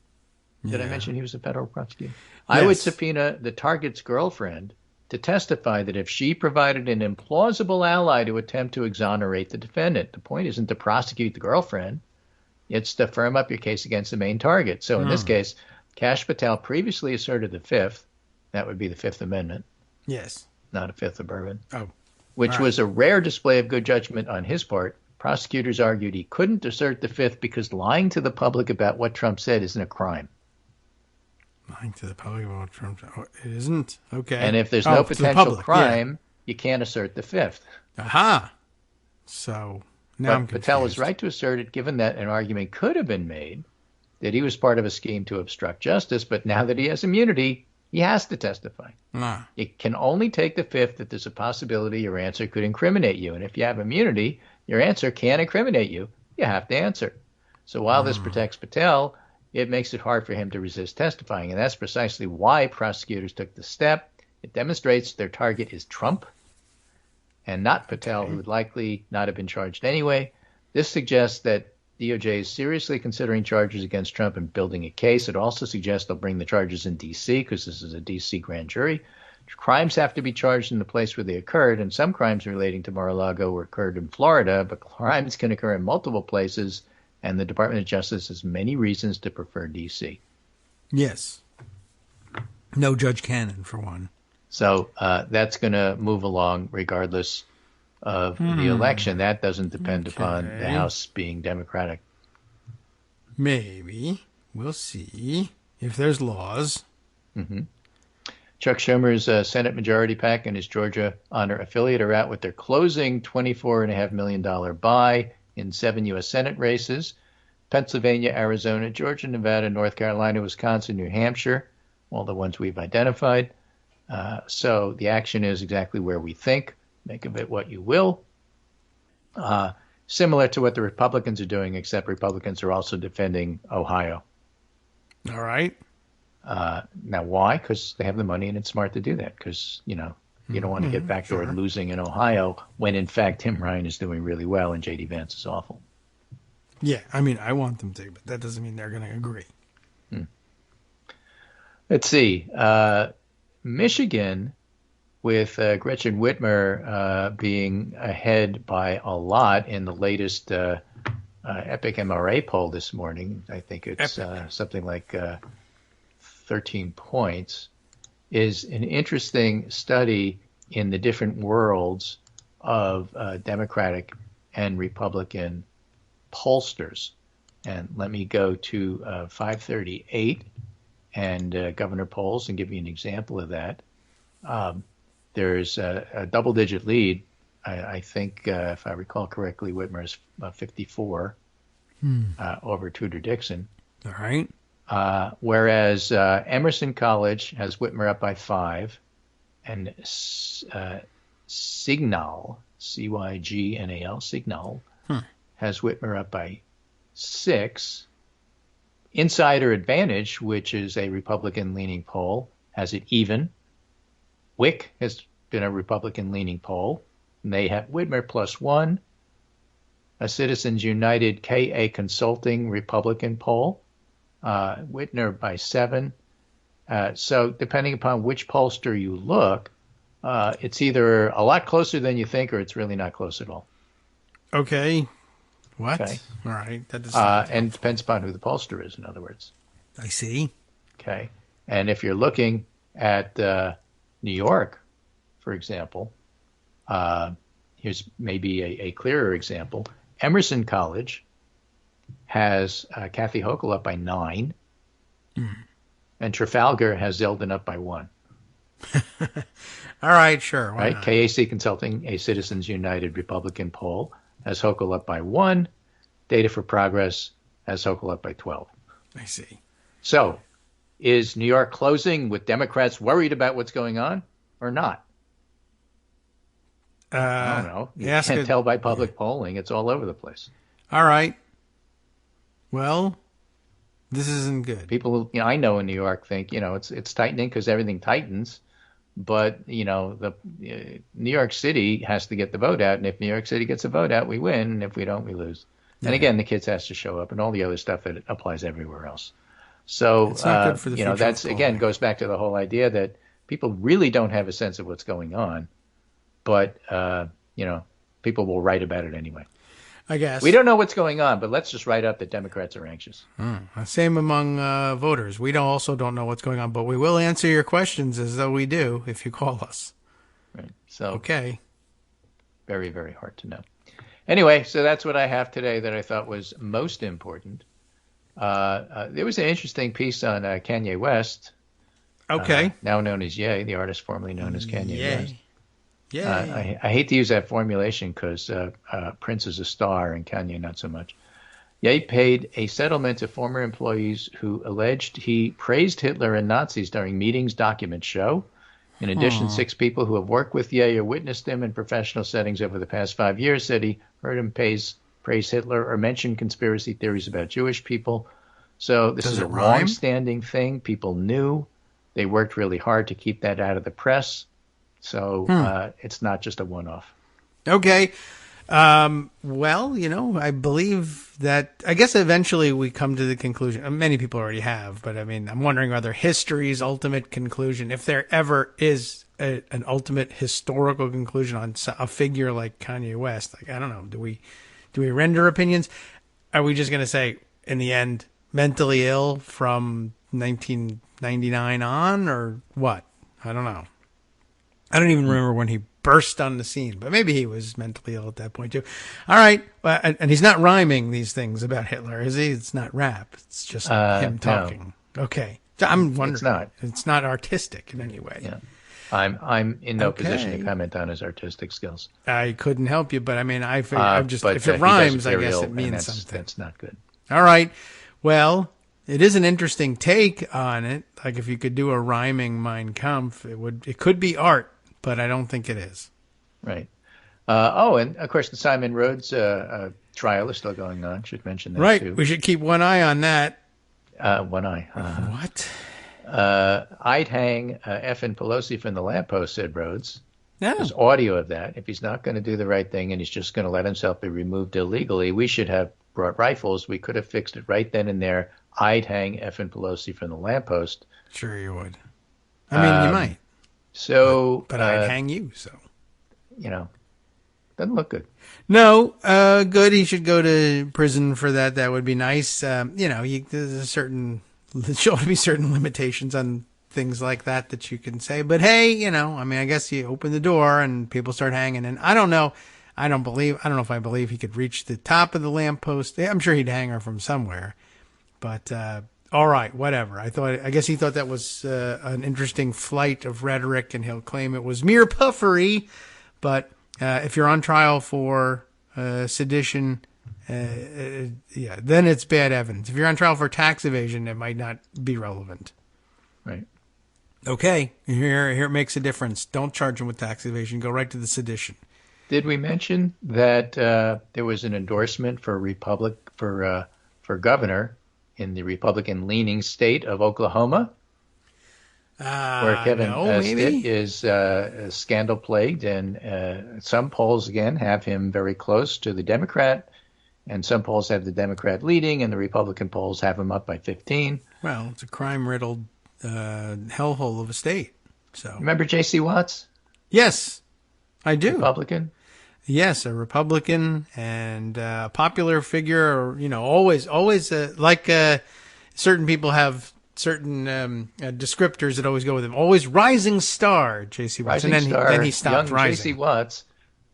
did I mention he was a federal prosecutor? Yes. I would subpoena the target's girlfriend to testify that if she provided an implausible ally to attempt to exonerate the defendant. The point isn't to prosecute the girlfriend. It's to firm up your case against the main target. So in this case, Kash Patel previously asserted the Fifth. That would be the Fifth Amendment. Yes. Not a fifth of bourbon. Oh. Which was a rare display of good judgment on his part. Prosecutors argued he couldn't assert the Fifth because lying to the public about what Trump said isn't a crime. Lying to the public about what Trump said? It isn't? Okay. And if there's no potential crime, you can't assert the Fifth. Aha. So now I'm confused. Patel was right to assert it, given that an argument could have been made that he was part of a scheme to obstruct justice, but now that he has immunity, he has to testify. You can only take the Fifth if there's a possibility your answer could incriminate you. And if you have immunity, your answer can't incriminate you. You have to answer. So while this protects Patel, it makes it hard for him to resist testifying. And that's precisely why prosecutors took the step. It demonstrates their target is Trump and not Patel, who would likely not have been charged anyway. This suggests that DOJ is seriously considering charges against Trump and building a case. It also suggests they'll bring the charges in D.C. because this is a D.C. grand jury. Crimes have to be charged in the place where they occurred, and some crimes relating to Mar-a-Lago occurred in Florida, but crimes can occur in multiple places, and the Department of Justice has many reasons to prefer D.C. Yes. No Judge Cannon, for one. So that's going to move along regardless of the election. That doesn't depend upon the House being Democratic. Maybe. We'll see if there's laws. Chuck Schumer's Senate Majority PAC and his Georgia Honor affiliate are out with their closing $24.5 million buy in 7 U.S. Senate races: Pennsylvania, Arizona, Georgia, Nevada, North Carolina, Wisconsin, New Hampshire, all the ones we've identified. So the action is exactly where we think. Make of it what you will. Similar to what the Republicans are doing, except Republicans are also defending Ohio. All right. Now, why? Because they have the money and it's smart to do that because, you don't want to get backdoored losing in Ohio when, in fact, Tim Ryan is doing really well and J.D. Vance is awful. Yeah, I mean, I want them to, but that doesn't mean they're going to agree. Let's see. Michigan, with Gretchen Whitmer being ahead by a lot in the latest Epic MRA poll this morning. I think it's something like 13 points, is an interesting study in the different worlds of Democratic and Republican pollsters. And let me go to 538 and Governor polls and give you an example of that. There's a double-digit lead. I think, if I recall correctly, Whitmer is 54 over Tudor Dixon. All right. Whereas Emerson College has Whitmer up by 5, and Signal, Cygnal, Signal, has Whitmer up by 6. Insider Advantage, which is a Republican-leaning poll, has it even. WIC has been a Republican-leaning poll, and they have Whitmer +1. A Citizens United KA Consulting Republican poll, Whitmer by 7. So depending upon which pollster you look, it's either a lot closer than you think, or it's really not close at all. Okay. What? Okay. All right. That does and it depends upon who the pollster is, in other words. I see. Okay. And if you're looking at New York, for example, here's maybe a clearer example. Emerson College has Kathy Hochul up by 9, and Trafalgar has Zeldin up by 1. All right, sure. Right? KAC Consulting, a Citizens United Republican poll, has Hochul up by 1. Data for Progress has Hochul up by 12. I see. So, is New York closing with Democrats worried about what's going on or not? I don't know. You can't tell by public polling. It's all over the place. All right. Well, this isn't good. People, I know in New York think, it's tightening because everything tightens. But, the New York City has to get the vote out. And if New York City gets the vote out, we win. And if we don't, we lose. Yeah. And again, the kids has to show up and all the other stuff that applies everywhere else. So, it's not good for the future that's, again, goes back to the whole idea that people really don't have a sense of what's going on. But, people will write about it anyway. I guess. We don't know what's going on, but let's just write up that Democrats are anxious. Same among voters. We also don't know what's going on, but we will answer your questions as though we do if you call us. Right. So, okay. Very, very hard to know. Anyway, so that's what I have today that I thought was most important. There was an interesting piece on Kanye West. Okay. Now known as Ye, the artist formerly known as Kanye West. Yeah. I hate to use that formulation because Prince is a star and Kanye not so much. Ye paid a settlement to former employees who alleged he praised Hitler and Nazis during meetings documents show. In addition, 6 people who have worked with Ye or witnessed him in professional settings over the past 5 years said he heard him praise Hitler or mention conspiracy theories about Jewish people. So this is a long-standing thing. People knew. They worked really hard to keep that out of the press. So it's not just a one-off. Okay. Well, I believe that, I guess eventually we come to the conclusion, many people already have, but I mean, I'm wondering whether history's ultimate conclusion, if there ever is an ultimate historical conclusion on a figure like Kanye West, like, I don't know, do we render opinions? Are we just going to say, in the end, mentally ill from 1999 on, or what? I don't know. I don't even remember when he burst on the scene, but maybe he was mentally ill at that point too. All right. And he's not rhyming these things about Hitler, is he? It's not rap. It's just him talking. No. Okay. So I'm wondering. It's not artistic in any way. Yeah. I'm in no position to comment on his artistic skills. I couldn't help you, but I mean, if it rhymes, I guess it means something. That's not good. All right. Well, it is an interesting take on it. Like if you could do a rhyming Mein Kampf, it could be art. But I don't think it is. Right. And of course, the Simon Rhodes trial is still going on. Should mention that, right. too. We should keep one eye on that. One eye. What? I'd hang effing Pelosi from the lamppost, said Rhodes. No. There's audio of that. If he's not going to do the right thing and he's just going to let himself be removed illegally, we should have brought rifles. We could have fixed it right then and there. I'd hang effing Pelosi from the lamppost. Sure you would. I mean, you might. So, but I'd hang you. So, doesn't look good. No, good. He should go to prison for that. That would be nice. There's there should be certain limitations on things like that you can say. But hey, I mean, I guess you open the door and people start hanging. And I don't know. I don't know if I believe he could reach the top of the lamppost. I'm sure he'd hang her from somewhere. But all right, whatever. I guess he thought that was an interesting flight of rhetoric, and he'll claim it was mere puffery. But if you're on trial for sedition, then it's bad evidence. If you're on trial for tax evasion, it might not be relevant. Right. Okay, here it makes a difference. Don't charge him with tax evasion. Go right to the sedition. Did we mention that there was an endorsement for governor in the Republican-leaning state of Oklahoma, where Kevin Stitt is scandal-plagued, and some polls again have him very close to the Democrat, and some polls have the Democrat leading, and the Republican polls have him up by 15. Well, it's a crime-riddled hellhole of a state. So remember J.C. Watts? Yes, I do. Republican. Yes, a Republican and a popular figure. Always like certain people have certain descriptors that always go with him. Always rising star, J.C. Watts, and then he stopped young rising. J.C. Watts,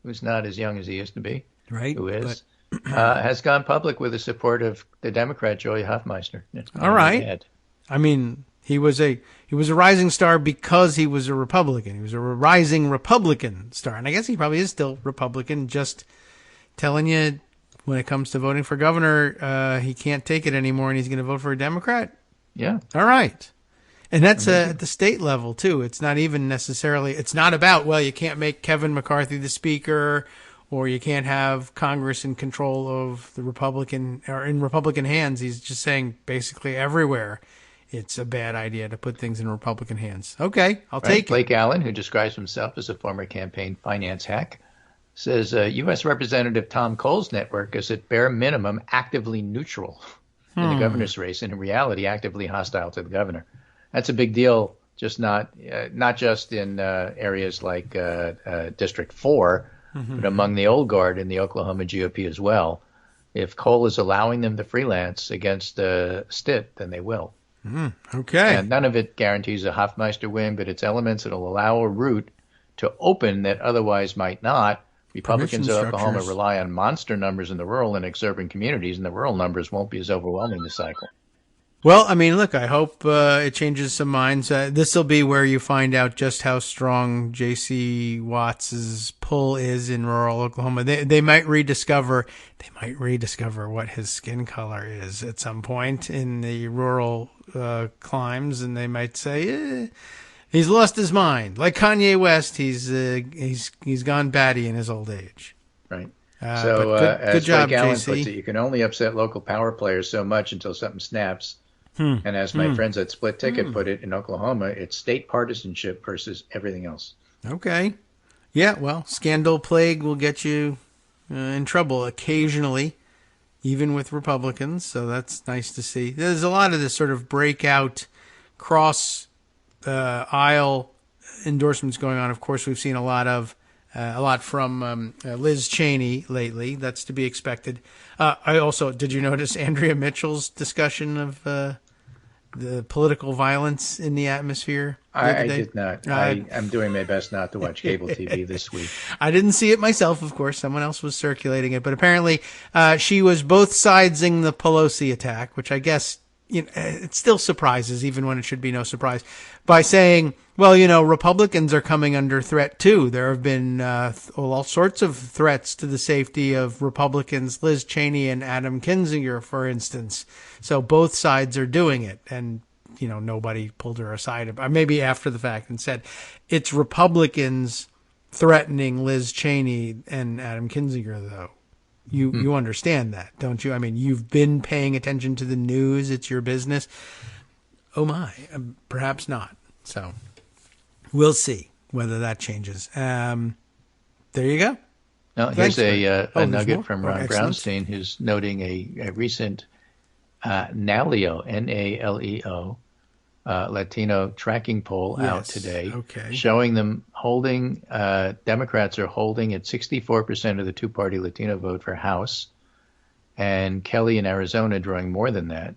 who's not as young as he used to be, right? Who is has gone public with the support of the Democrat Joey Hofmeister. All right. I mean, he was a rising star because he was a Republican. He was a rising Republican star. And I guess he probably is still Republican, just telling you when it comes to voting for governor, he can't take it anymore and he's going to vote for a Democrat. Yeah. All right. And that's at the state level, too. It's not even necessarily, it's not about, well, you can't make Kevin McCarthy the speaker, or you can't have Congress in control of the Republican, or in Republican hands. He's just saying basically everywhere it's a bad idea to put things in Republican hands. Okay, I'll take it. Blake Allen, who describes himself as a former campaign finance hack, says U.S. Representative Tom Cole's network is at bare minimum actively neutral in the governor's race, and in reality actively hostile to the governor. That's a big deal, just not just in areas like District 4, but among the old guard in the Oklahoma GOP as well. If Cole is allowing them to freelance against Stitt, then they will. Okay. And none of it guarantees a Hofmeister win, but it's elements that will allow a route to open that otherwise might not. Republicans in Oklahoma rely on monster numbers in the rural and exurban communities, and the rural numbers won't be as overwhelming this cycle. Well, I mean, look, I hope it changes some minds. This will be where you find out just how strong J.C. Watts's pull is in rural Oklahoma. They might rediscover what his skin color is at some point in the rural climes, and they might say he's lost his mind. Like Kanye West, he's gone batty in his old age. Right. Good job, Blake Allen JC. puts it, you can only upset local power players so much until something snaps. And as my friends at Split Ticket put it, in Oklahoma, it's state partisanship versus everything else. Okay. Yeah, well, scandal plague will get you in trouble occasionally, even with Republicans, so that's nice to see. There's a lot of this sort of breakout cross aisle endorsements going on. Of course, we've seen a lot from Liz Cheney lately. That's to be expected. Did you notice Andrea Mitchell's discussion of the political violence in the atmosphere? I did not. I'm doing my best not to watch cable TV this week. I didn't see it myself, of course. Someone else was circulating it. But apparently she was both sidesing the Pelosi attack, which I guess it still surprises, even when it should be no surprise, by saying, well, Republicans are coming under threat, too. There have been all sorts of threats to the safety of Republicans, Liz Cheney and Adam Kinzinger, for instance. So both sides are doing it. And, nobody pulled her aside, maybe after the fact, and said, it's Republicans threatening Liz Cheney and Adam Kinzinger, though. You understand that, don't you? I mean, you've been paying attention to the news. It's your business. Oh, my. Perhaps not. So we'll see whether that changes. There you go. Now, here's a nugget from Ron Brownstein, who's noting a recent NALEO, N-A-L-E-O, Latino tracking poll out today, showing them holding, Democrats are holding at 64% of the two-party Latino vote for House, and Kelly in Arizona drawing more than that.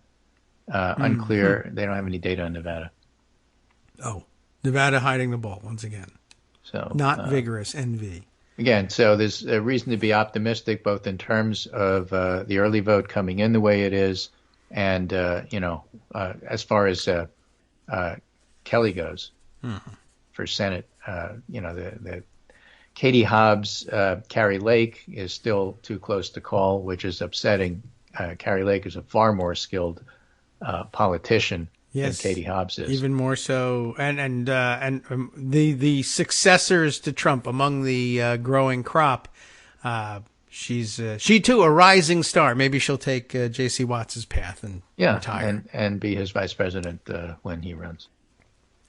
Unclear. They don't have any data on Nevada. Oh, Nevada hiding the ball once again. So not vigorous, NV. again, so there's a reason to be optimistic, both in terms of the early vote coming in the way it is, and as far as Kelly goes for Senate. The Katie Hobbs, Carrie Lake is still too close to call, which is upsetting. Carrie Lake is a far more skilled politician than Katie Hobbs is. Even more so. And the successors to Trump among the growing crop, she too a rising star. Maybe she'll take J.C. Watts's path and retire and be his vice president when he runs.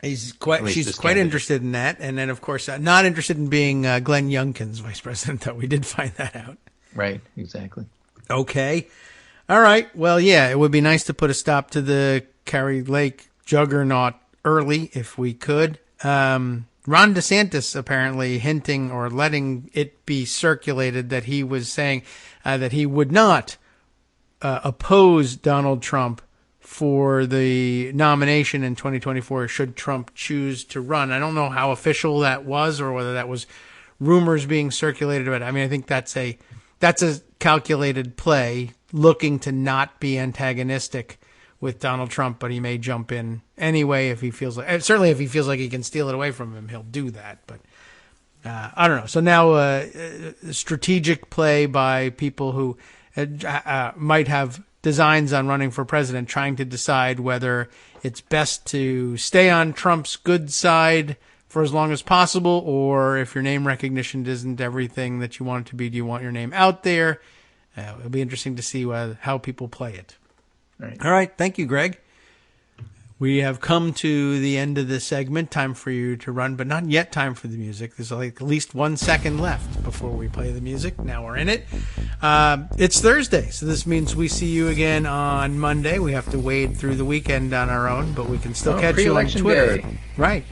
She's quite interested in that, and then of course not interested in being Glenn Youngkin's vice president. Though we did find that out. Right. Exactly. Okay. All right. Well, yeah, it would be nice to put a stop to the Carrie Lake juggernaut early if we could. Ron DeSantis apparently hinting or letting it be circulated that he was saying that he would not oppose Donald Trump for the nomination in 2024 should Trump choose to run. I don't know how official that was or whether that was rumors being circulated about it. I mean, I think that's a calculated play, looking to not be antagonistic with Donald Trump, but he may jump in anyway if he feels like, certainly if he feels like he can steal it away from him, he'll do that. But I don't know. So now strategic play by people who might have designs on running for president, trying to decide whether it's best to stay on Trump's good side for as long as possible, or if your name recognition isn't everything that you want it to be, do you want your name out there? It'll be interesting to see how people play it. All right. Thank you, Greg. We have come to the end of this segment. Time for you to run, but not yet time for the music. There's like at least 1 second left before we play the music. Now we're in it. It's Thursday, so this means we see you again on Monday. We have to wade through the weekend on our own, but we can still catch you on Twitter. Day. Right.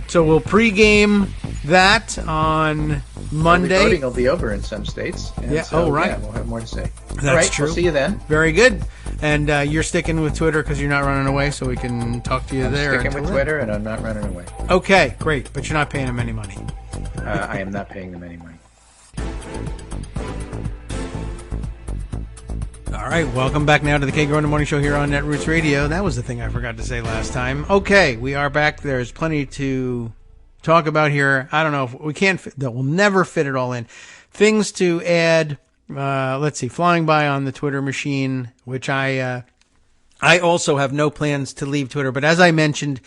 So we'll pregame that on Monday. Voting will be over in some states. Yeah. So, right. Yeah, we'll have more to say. That's all right, true. We'll see you then. Very good. And you're sticking with Twitter because you're not running away, so we can talk to you there. I'm sticking with Twitter, and I'm not running away. Okay, great. But you're not paying them any money. I am not paying them any money. All right, welcome back now to the Kagro in the Morning Show here on Netroots Radio. That was the thing I forgot to say last time. Okay, we are back. There's plenty to talk about here. I don't know if we can't fit, we'll never fit it all in. Things to add. Let's see, flying by on the Twitter machine, which I also have no plans to leave Twitter. But as I mentioned,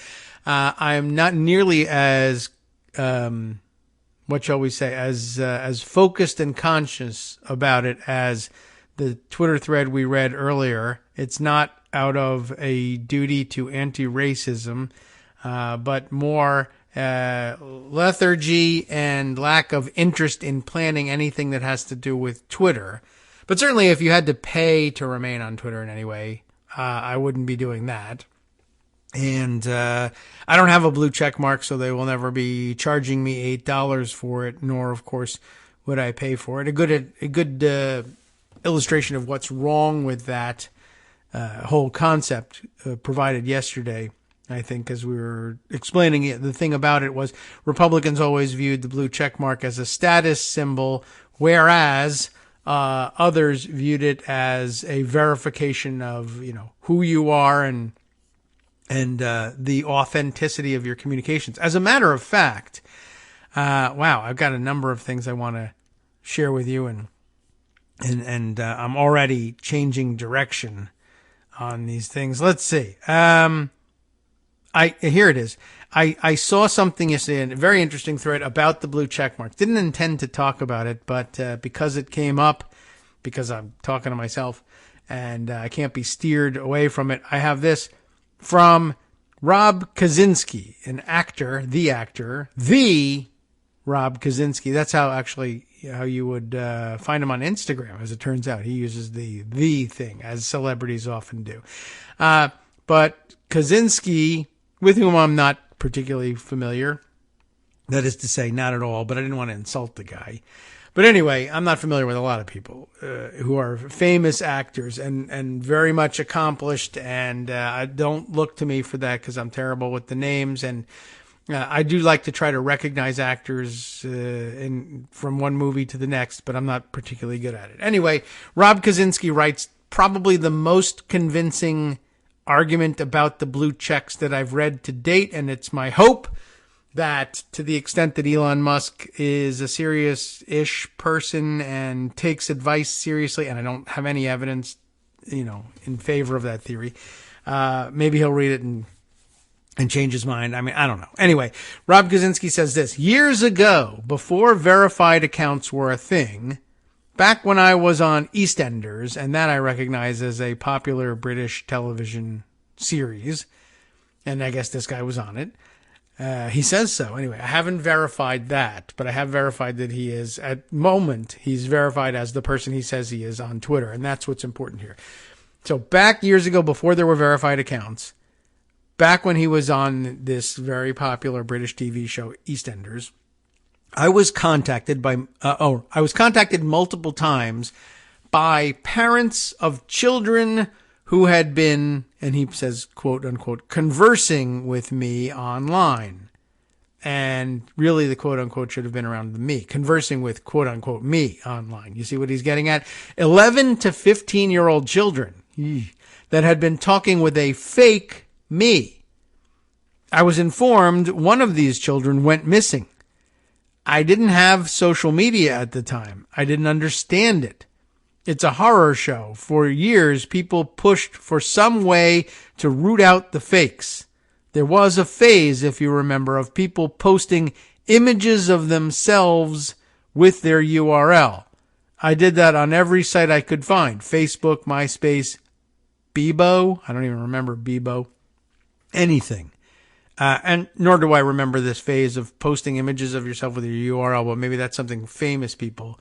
I'm not nearly as, what shall we say, as focused and conscious about it as the Twitter thread we read earlier. It's not out of a duty to anti-racism, but more lethargy and lack of interest in planning anything that has to do with Twitter. But certainly if you had to pay to remain on Twitter in any way, I wouldn't be doing that. And I don't have a blue check mark, so they will never be charging me $8 for it, nor, of course, would I pay for it. A good illustration of what's wrong with that whole concept provided yesterday, I think, as we were explaining it. The thing about it was Republicans always viewed the blue check mark as a status symbol, whereas others viewed it as a verification of, who you are and the authenticity of your communications. As a matter of fact, wow, I've got a number of things I want to share with you, and I'm already changing direction on these things. Let's see. Here it is. I saw something yesterday, a very interesting thread about the blue check mark. Didn't intend to talk about it, but because it came up, because I'm talking to myself, and I can't be steered away from it, I have this from Rob Kaczynski, an actor, the Rob Kaczynski. That's how you would find him on Instagram, as it turns out. He uses the thing, as celebrities often do. But Kaczynski, with whom I'm not particularly familiar, that is to say, not at all, but I didn't want to insult the guy. But anyway, I'm not familiar with a lot of people who are famous actors and very much accomplished, and don't look to me for that because I'm terrible with the names. And I do like to try to recognize actors from one movie to the next, but I'm not particularly good at it. Anyway, Rob Kaczynski writes probably the most convincing argument about the blue checks that I've read to date, and it's my hope that to the extent that Elon Musk is a serious-ish person and takes advice seriously, and I don't have any evidence, in favor of that theory, maybe he'll read it and change his mind. I mean, I don't know. Anyway, Rob Kaczynski says this: years ago, before verified accounts were a thing, back when I was on EastEnders, and that I recognize as a popular British television series, and I guess this guy was on it. He says so. Anyway, I haven't verified that, but I have verified that he is, at moment, he's verified as the person he says he is on Twitter, and that's what's important here. So back years ago, before there were verified accounts, back when he was on this very popular British TV show, EastEnders, I was contacted multiple times by parents of children who had been, and he says, quote unquote, conversing with me online. And really the quote unquote should have been around the me, conversing with quote unquote me online. You see what he's getting at? 11 to 15-year-old children that had been talking with a fake me. I was informed one of these children went missing. I didn't have social media at the time. I didn't understand it. It's a horror show. For years, people pushed for some way to root out the fakes. There was a phase, if you remember, of people posting images of themselves with their URL. I did that on every site I could find. Facebook, MySpace, Bebo. I don't even remember Bebo. Anything. And nor do I remember this phase of posting images of yourself with your URL, but maybe that's something famous people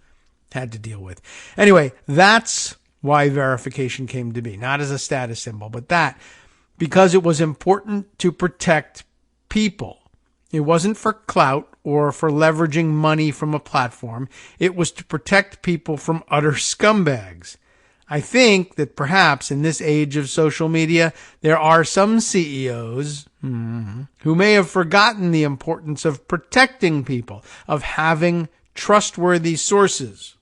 had to deal with. Anyway, that's why verification came to be, not as a status symbol, but that because it was important to protect people. It wasn't for clout or for leveraging money from a platform. It was to protect people from utter scumbags. I think that perhaps in this age of social media, there are some CEOs who may have forgotten the importance of protecting people, of having trustworthy sources.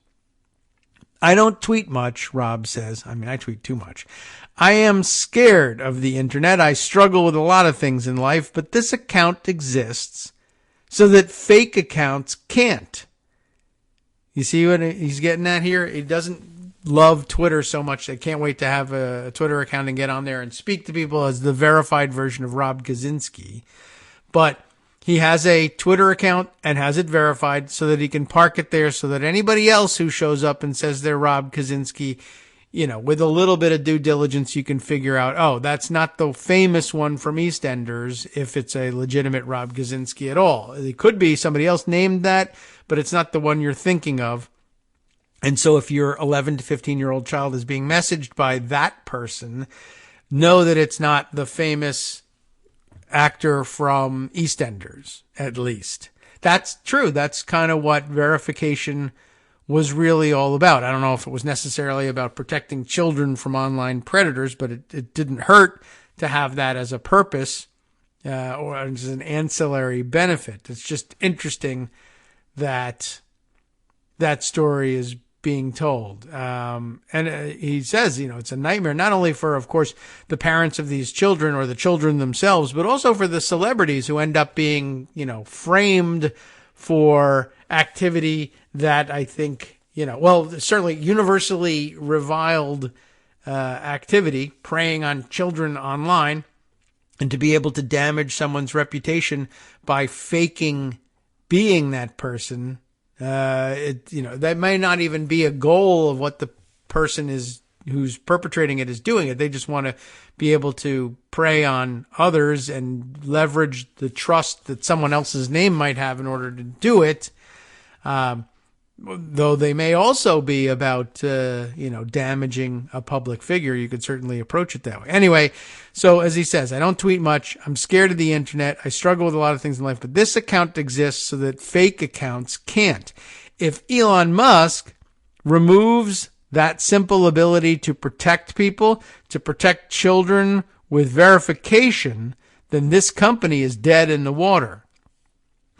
I don't tweet much, Rob says. I mean, I tweet too much. I am scared of the internet. I struggle with a lot of things in life, but this account exists so that fake accounts can't. You see what he's getting at here? He doesn't love Twitter so much. They can't wait to have a Twitter account and get on there and speak to people as the verified version of Rob Kaczynski. But he has a Twitter account and has it verified so that he can park it there so that anybody else who shows up and says they're Rob Kaczynski, with a little bit of due diligence, you can figure out, oh, that's not the famous one from EastEnders if it's a legitimate Rob Kaczynski at all. It could be somebody else named that, but it's not the one you're thinking of. And so if your 11 to 15-year-old child is being messaged by that person, know that it's not the famous actor from EastEnders, at least. That's true. That's kind of what verification was really all about. I don't know if it was necessarily about protecting children from online predators, but it didn't hurt to have that as a purpose or as an ancillary benefit. It's just interesting that that story is being told. And he says, it's a nightmare, not only for, of course, the parents of these children or the children themselves, but also for the celebrities who end up being, framed for activity that I think, certainly universally reviled activity, preying on children online, and to be able to damage someone's reputation by faking being that person. That may not even be a goal of what the person is who's perpetrating it is doing it. They just want to be able to prey on others and leverage the trust that someone else's name might have in order to do it. Though they may also be about, damaging a public figure. You could certainly approach it that way. Anyway, so as he says, I don't tweet much. I'm scared of the internet. I struggle with a lot of things in life, but this account exists so that fake accounts can't. If Elon Musk removes that simple ability to protect people, to protect children with verification, then this company is dead in the water.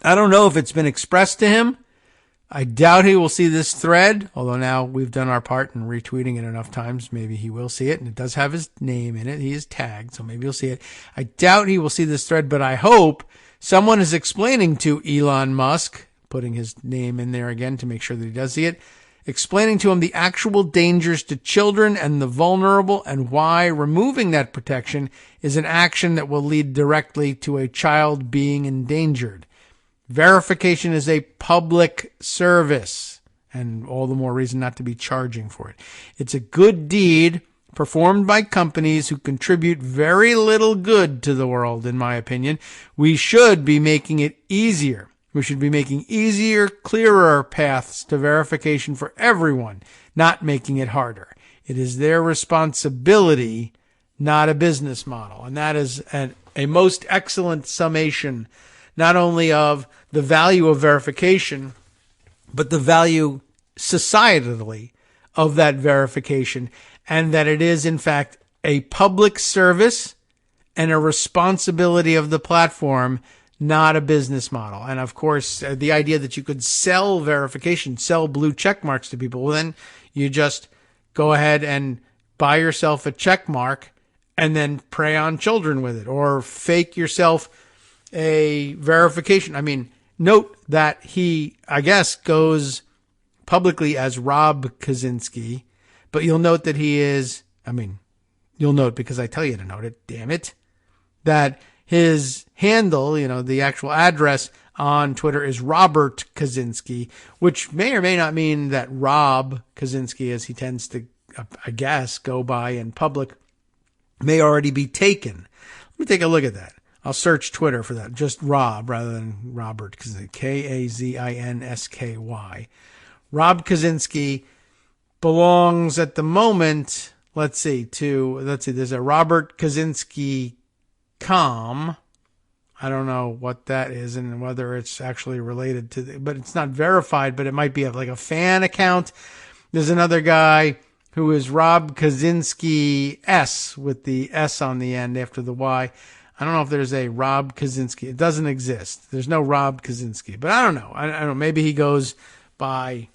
I don't know if it's been expressed to him. I doubt he will see this thread, although now we've done our part in retweeting it enough times. Maybe he will see it, and it does have his name in it. He is tagged, so maybe he'll see it. I doubt he will see this thread, but I hope someone is explaining to Elon Musk, putting his name in there again to make sure that he does see it, explaining to him the actual dangers to children and the vulnerable and why removing that protection is an action that will lead directly to a child being endangered. Verification is a public service, and all the more reason not to be charging for it. It's a good deed performed by companies who contribute very little good to the world, in my opinion. We should be making it easier. We should be making easier, clearer paths to verification for everyone, not making it harder. It is their responsibility, not a business model. And that is a most excellent summation, not only of the value of verification, but the value societally of that verification, and that it is, in fact, a public service and a responsibility of the platform, not a business model. And of course, the idea that you could sell verification, sell blue check marks to people, well, then you just go ahead and buy yourself a check mark and then prey on children with it, or fake yourself a verification. I mean, note that he, I guess, goes publicly as Rob Kaczynski, but you'll note that he is, you'll note because I tell you to note it, damn it, that his handle, the actual address on Twitter is Robert Kaczynski, which may or may not mean that Rob Kaczynski, as he tends to, I guess, go by in public, may already be taken. Let me take a look at that. I'll search Twitter for that. Just Rob rather than Robert, because it's Kazinski. Rob Kaczynski belongs at the moment, let's see, there's a Robert Kaczynski com. I don't know what that is and whether it's actually related to, but it's not verified, but it might be like a fan account. There's another guy who is Rob Kaczynski S with the S on the end after the Y. I don't know if there's a Rob Kaczynski. It doesn't exist. There's no Rob Kaczynski, but I don't know. I don't know. Maybe he goes by,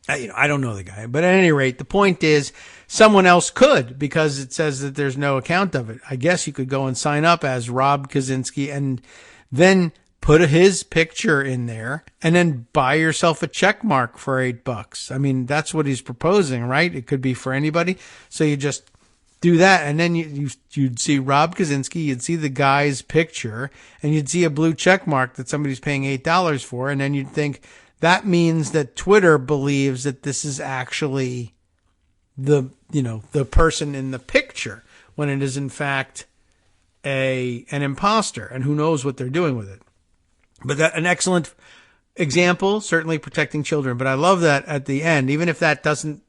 I don't know the guy, but at any rate, the point is someone else could, because it says that there's no account of it. I guess you could go and sign up as Rob Kaczynski and then put his picture in there and then buy yourself a check mark for $8. That's what he's proposing, right? It could be for anybody. So you just do that, and then you'd see Rob Kaczynski, you'd see the guy's picture, and you'd see a blue check mark that somebody's paying $8 for, and then you'd think that means that Twitter believes that this is actually the person in the picture, when it is in fact an imposter, and who knows what they're doing with it. But an excellent example, certainly protecting children. But I love that at the end, even if that doesn't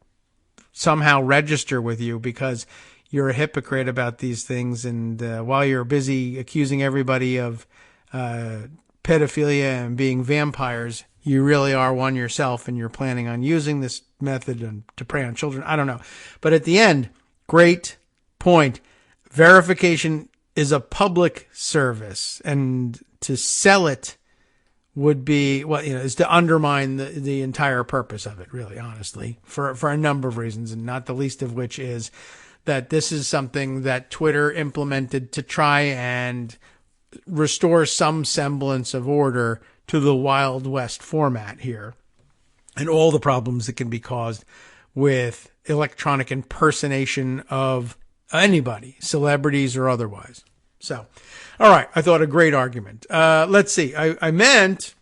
somehow register with you because you're a hypocrite about these things, and while you're busy accusing everybody of pedophilia and being vampires, you really are one yourself, and you're planning on using this method to prey on children. I don't know. But at the end, great point. Verification is a public service, and to sell it would be, is to undermine the entire purpose of it, really, honestly, for a number of reasons, and not the least of which is that this is something that Twitter implemented to try and restore some semblance of order to the Wild West format here, and all the problems that can be caused with electronic impersonation of anybody, celebrities or otherwise. So, all right, I thought a great argument. Let's see. I meant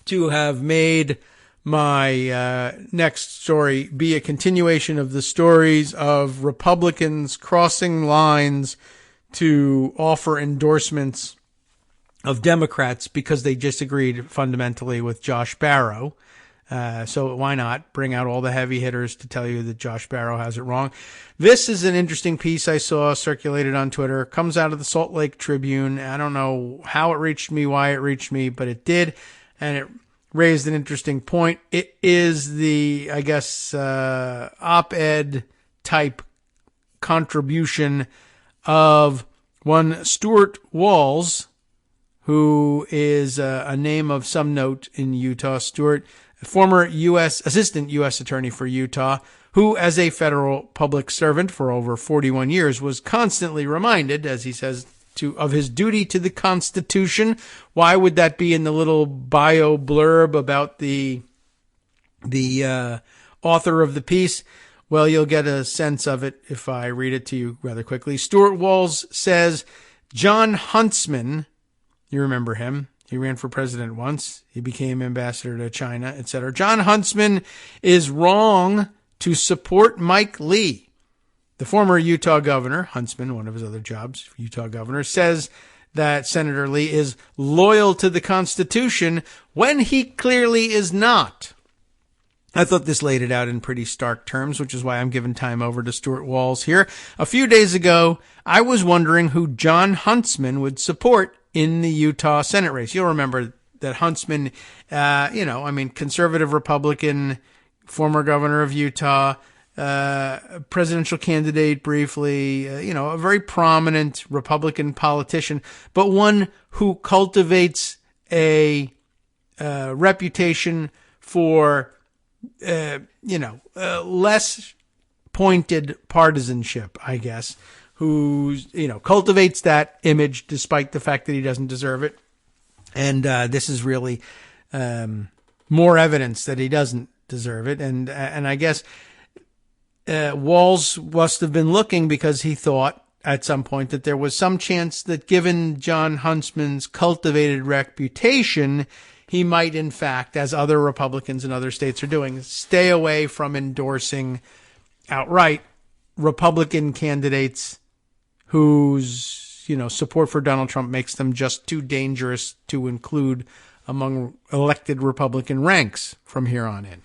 to have made my next story be a continuation of the stories of Republicans crossing lines to offer endorsements of Democrats because they disagreed fundamentally with Josh Barro. So why not bring out all the heavy hitters to tell you that Josh Barro has it wrong? This is an interesting piece I saw circulated on Twitter. It comes out of the Salt Lake Tribune. I don't know how it reached me, why it reached me, but it did, and it raised an interesting point. It is the, I guess, op-ed type contribution of one Stuart Walls, who is a name of some note in Utah. Stewart, former Assistant U.S. Attorney for Utah, who, as a federal public servant for over 41 years, was constantly reminded, as he says, of his duty to the Constitution. Why would that be in the little bio blurb about the author of the piece? Well, you'll get a sense of it if I read it to you rather quickly. Stuart Walls says, John Huntsman, you remember him, he ran for president once, he became ambassador to China, etc. John Huntsman is wrong to support Mike Lee. The former Utah governor, Huntsman, one of his other jobs, Utah governor, says that Senator Lee is loyal to the Constitution when he clearly is not. I thought this laid it out in pretty stark terms, which is why I'm giving time over to Stuart Walls here. A few days ago, I was wondering who John Huntsman would support in the Utah Senate race. You'll remember that Huntsman, conservative Republican, former governor of Utah, presidential candidate briefly, a very prominent Republican politician, but one who cultivates a reputation for, less pointed partisanship, I guess, who, cultivates that image despite the fact that he doesn't deserve it. And this is really more evidence that he doesn't deserve it. And I guess Walls must have been looking because he thought at some point that there was some chance that given John Huntsman's cultivated reputation, he might, in fact, as other Republicans in other states are doing, stay away from endorsing outright Republican candidates whose, support for Donald Trump makes them just too dangerous to include among elected Republican ranks from here on in.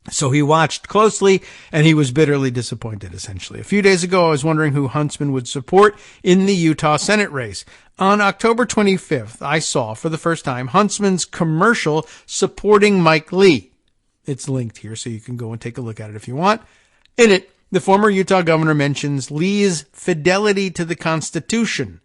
So he watched closely, and he was bitterly disappointed, essentially. A few days ago, I was wondering who Huntsman would support in the Utah Senate race. On October 25th, I saw, for the first time, Huntsman's commercial supporting Mike Lee. It's linked here, so you can go and take a look at it if you want. In it, the former Utah governor mentions Lee's fidelity to the Constitution.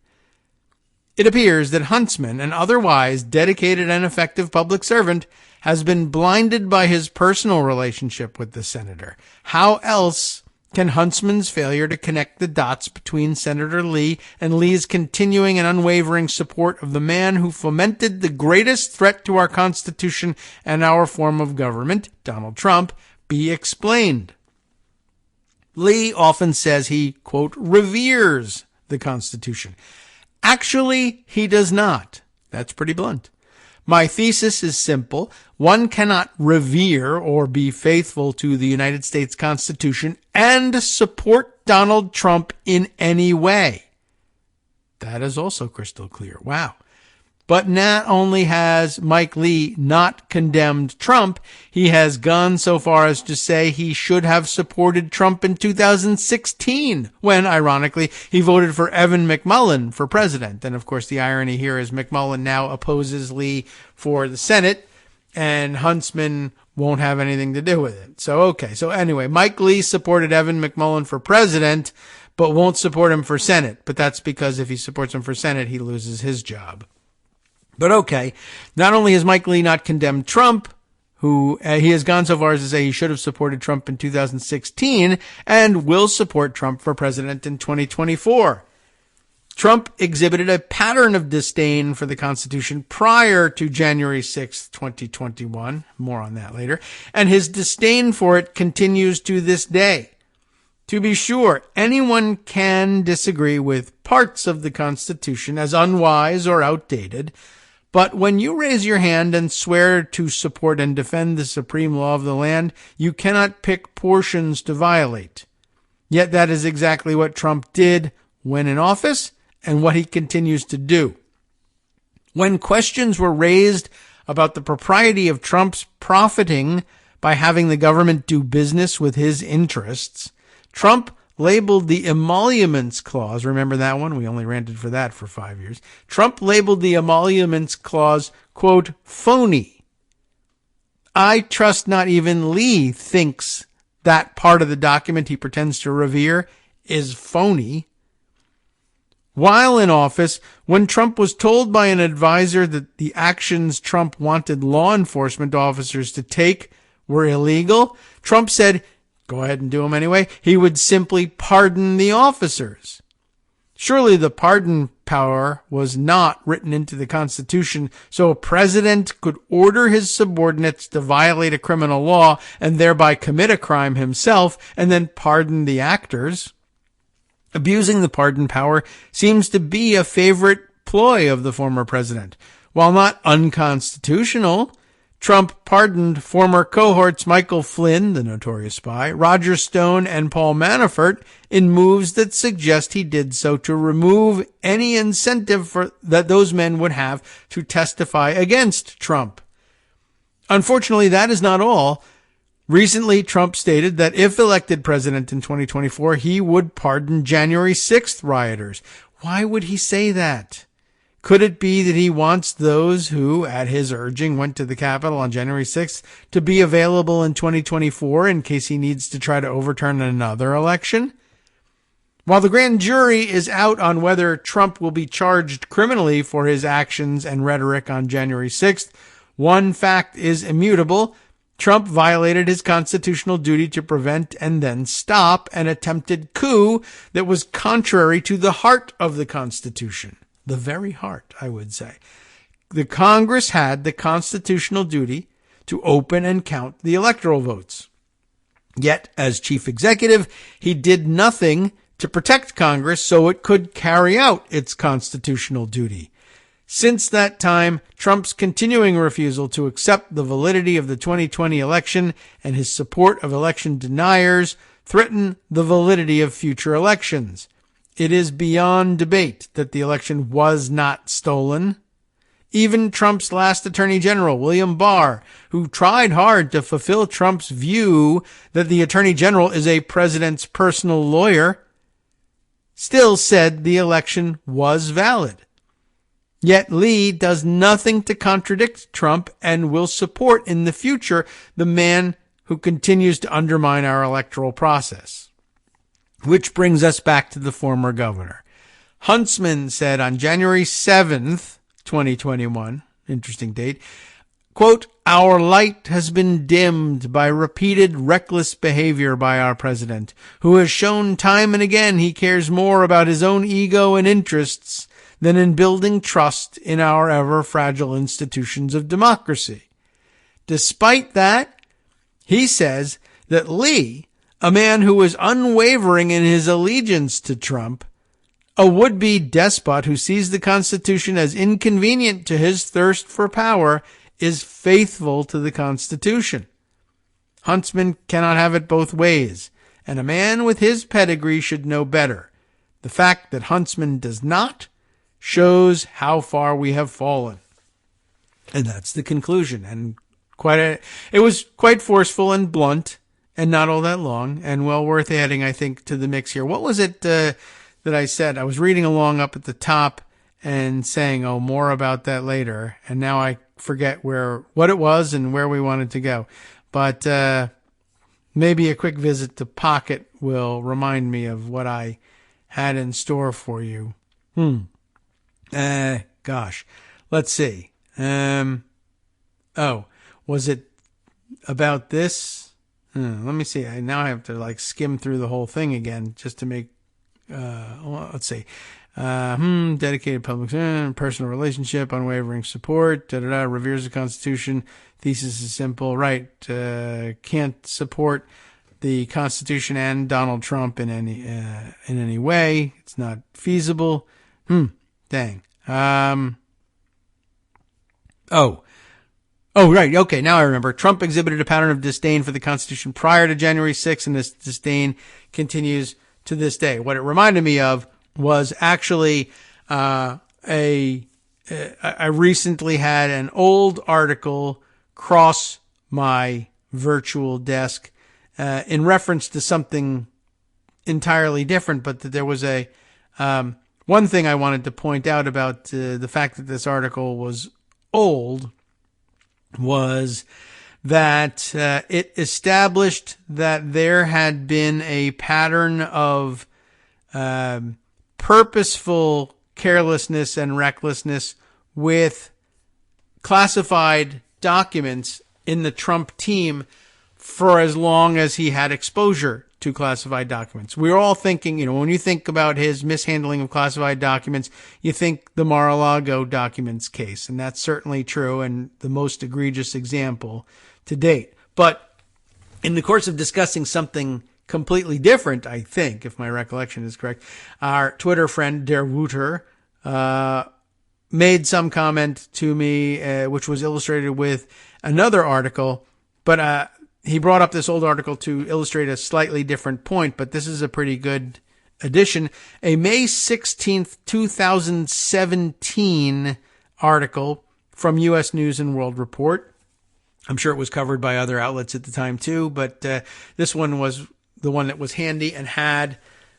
It appears that Huntsman, an otherwise dedicated and effective public servant, has been blinded by his personal relationship with the senator. How else can Huntsman's failure to connect the dots between Senator Lee and Lee's continuing and unwavering support of the man who fomented the greatest threat to our Constitution and our form of government, Donald Trump, be explained? Lee often says he, quote, reveres the Constitution. Actually, he does not. That's pretty blunt. My thesis is simple. One cannot revere or be faithful to the United States Constitution and support Donald Trump in any way. That is also crystal clear. Wow. But not only has Mike Lee not condemned Trump, he has gone so far as to say he should have supported Trump in 2016, when, ironically, he voted for Evan McMullin for president. And, of course, the irony here is McMullin now opposes Lee for the Senate, and Huntsman won't have anything to do with it. So, okay. So, anyway, Mike Lee supported Evan McMullin for president, but won't support him for Senate. But that's because if he supports him for Senate, he loses his job. But okay, not only has Mike Lee not condemned Trump, who he has gone so far as to say he should have supported Trump in 2016 and will support Trump for president in 2024. Trump exhibited a pattern of disdain for the Constitution prior to January 6, 2021. More on that later. And his disdain for it continues to this day. To be sure, anyone can disagree with parts of the Constitution as unwise or outdated, but when you raise your hand and swear to support and defend the supreme law of the land, you cannot pick portions to violate. Yet that is exactly what Trump did when in office and what he continues to do. When questions were raised about the propriety of Trump's profiting by having the government do business with his interests, Trump labeled the emoluments clause, remember that one? We only ranted for that for 5 years. Trump labeled the emoluments clause, quote, phony. I trust not even Lee thinks that part of the document he pretends to revere is phony. while in office, when Trump was told by an advisor that the actions Trump wanted law enforcement officers to take were illegal, Trump said, go ahead and do them anyway. He would simply pardon the officers. Surely the pardon power was not written into the Constitution so a president could order his subordinates to violate a criminal law and thereby commit a crime himself and then pardon the actors. Abusing the pardon power seems to be a favorite ploy of the former president. While not unconstitutional, Trump pardoned former cohorts Michael Flynn, the notorious spy, Roger Stone, and Paul Manafort in moves that suggest he did so to remove any incentive that those men would have to testify against Trump. Unfortunately, that is not all. Recently, Trump stated that if elected president in 2024, he would pardon January 6th rioters. Why would he say that? Could it be that he wants those who, at his urging, went to the Capitol on January 6th to be available in 2024 in case he needs to try to overturn another election? While the grand jury is out on whether Trump will be charged criminally for his actions and rhetoric on January 6th, one fact is immutable. Trump violated his constitutional duty to prevent and then stop an attempted coup that was contrary to the heart of the Constitution. The very heart, I would say. The Congress had the constitutional duty to open and count the electoral votes. Yet, as chief executive, he did nothing to protect Congress so it could carry out its constitutional duty. Since that time, Trump's continuing refusal to accept the validity of the 2020 election and his support of election deniers threaten the validity of future elections. It is beyond debate that the election was not stolen. Even Trump's last attorney general, William Barr, who tried hard to fulfill Trump's view that the attorney general is a president's personal lawyer, still said the election was valid. Yet Lee does nothing to contradict Trump and will support in the future the man who continues to undermine our electoral process. Which brings us back to the former governor. Huntsman said on January 7th, 2021, interesting date, quote, "Our light has been dimmed by repeated reckless behavior by our president, who has shown time and again he cares more about his own ego and interests than in building trust in our ever-fragile institutions of democracy." Despite that, he says that Lee, a man who was unwavering in his allegiance to Trump, a would-be despot who sees the Constitution as inconvenient to his thirst for power, is faithful to the Constitution. Huntsman cannot have it both ways, and a man with his pedigree should know better. The fact that Huntsman does not shows how far we have fallen. And that's the conclusion. And it was quite forceful and blunt, and not all that long, and well worth adding, I think, to the mix here. What was it that I said? I was reading along up at the top and saying, oh, more about that later, and now I forget what it was and where we wanted to go. But maybe a quick visit to Pocket will remind me of what I had in store for you. Gosh. Let's see. Was it about this? Let me see. Now I have to skim through the whole thing again just to make, let's see. Dedicated public, personal relationship, unwavering support, reveres the Constitution. Thesis is simple, right? Can't support the Constitution and Donald Trump in any way. It's not feasible. Dang. Oh, right. Okay. Now I remember. Trump exhibited a pattern of disdain for the Constitution prior to January 6th, and this disdain continues to this day. What it reminded me of was actually, I recently had an old article cross my virtual desk, in reference to something entirely different, but that there was one thing I wanted to point out about the fact that this article was old was that it established that there had been a pattern of purposeful carelessness and recklessness with classified documents in the Trump team for as long as he had exposure to classified documents. We're all thinking, when you think about his mishandling of classified documents, you think the Mar-a-Lago documents case, and that's certainly true and the most egregious example to date. But in the course of discussing something completely different, I think, if my recollection is correct, our Twitter friend, Der Wouter, made some comment to me, which was illustrated with another article, but he brought up this old article to illustrate a slightly different point, but this is a pretty good addition. A May 16th, 2017 article from U.S. News and World Report. I'm sure it was covered by other outlets at the time too, but this one was the one that was handy and had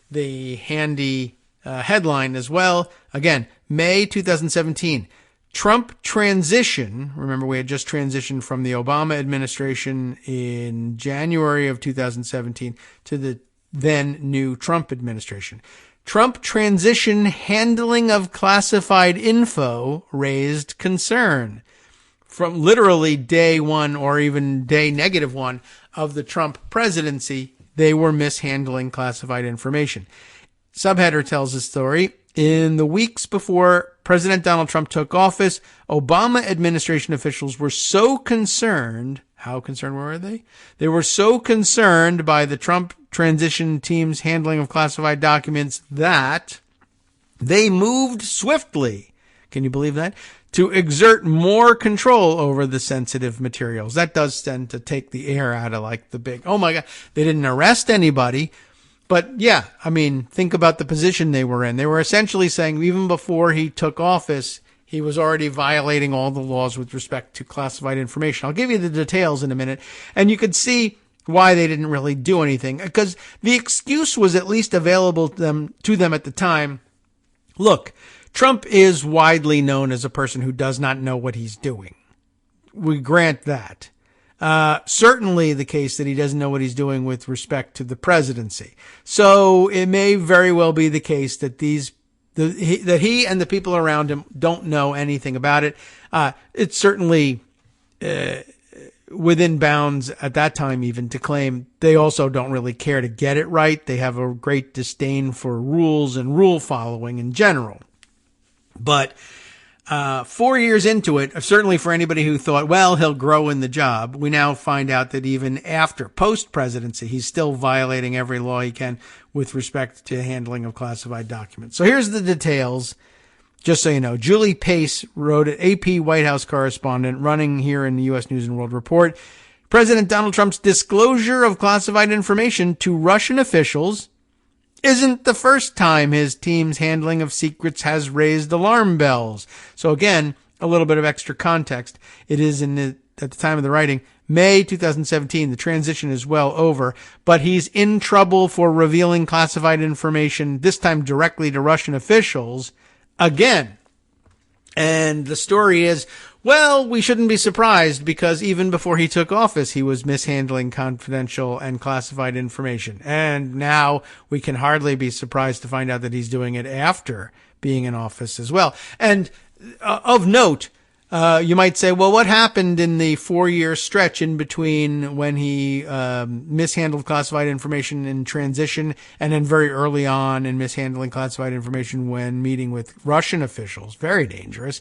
the handy headline as well. Again, May 2017. Trump transition. Remember, we had just transitioned from the Obama administration in January of 2017 to the then new Trump administration. Trump transition handling of classified info raised concern. From literally day one or even day -1 of the Trump presidency, they were mishandling classified information. Subheader tells the story. In the weeks before President Donald Trump took office, Obama administration officials were so concerned. How concerned were they? They were so concerned by the Trump transition team's handling of classified documents that they moved swiftly. Can you believe that? To exert more control over the sensitive materials. That does tend to take the air out of like the big, oh my God, they didn't arrest anybody. But yeah, I mean, think about the position they were in. They were essentially saying even before he took office, he was already violating all the laws with respect to classified information. I'll give you the details in a minute, and you could see why they didn't really do anything, because the excuse was at least available to them at the time. Look, Trump is widely known as a person who does not know what he's doing. We grant that. Certainly the case that he doesn't know what he's doing with respect to the presidency. So it may very well be the case that that he and the people around him don't know anything about it. It's certainly within bounds at that time even to claim they also don't really care to get it right. They have a great disdain for rules and rule following in general. But 4 years into it, certainly for anybody who thought, well, he'll grow in the job, we now find out that even after post-presidency, he's still violating every law he can with respect to handling of classified documents. So here's the details, just so you know. Julie Pace wrote it, AP White House correspondent, running here in the U.S. News and World Report. President Donald Trump's disclosure of classified information to Russian officials isn't the first time his team's handling of secrets has raised alarm bells. So again, a little bit of extra context. It is at the time of the writing, May 2017. The transition is well over, but he's in trouble for revealing classified information, this time directly to Russian officials again. And the story is, well, we shouldn't be surprised because even before he took office, he was mishandling confidential and classified information. And now we can hardly be surprised to find out that he's doing it after being in office as well. And of note, you might say, well, what happened in the 4-year stretch in between when he mishandled classified information in transition and then very early on in mishandling classified information when meeting with Russian officials? Very dangerous.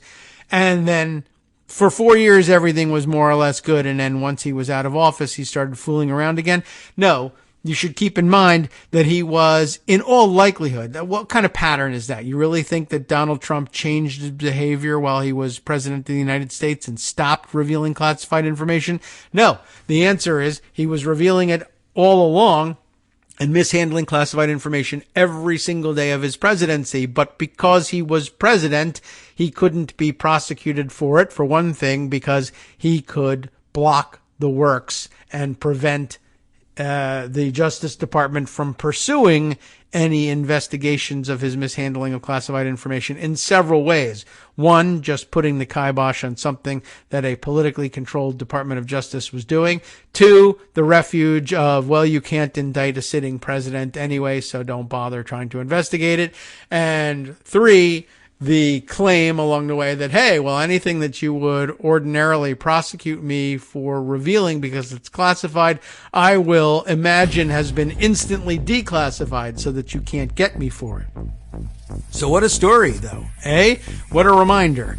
And then for 4 years, everything was more or less good. And then once he was out of office, he started fooling around again. No, you should keep in mind that he was, in all likelihood, what kind of pattern is that? You really think that Donald Trump changed his behavior while he was president of the United States and stopped revealing classified information? No, the answer is he was revealing it all along and mishandling classified information every single day of his presidency. But because he was president, he couldn't be prosecuted for it, for one thing, because he could block the works and prevent the Justice Department from pursuing any investigations of his mishandling of classified information in several ways. One, just putting the kibosh on something that a politically controlled Department of Justice was doing. Two, the refuge of, well, you can't indict a sitting president anyway, so don't bother trying to investigate it. And three, the claim along the way that, hey, well, anything that you would ordinarily prosecute me for revealing because it's classified, I will imagine has been instantly declassified so that you can't get me for it. So what a story, though, eh? What a reminder.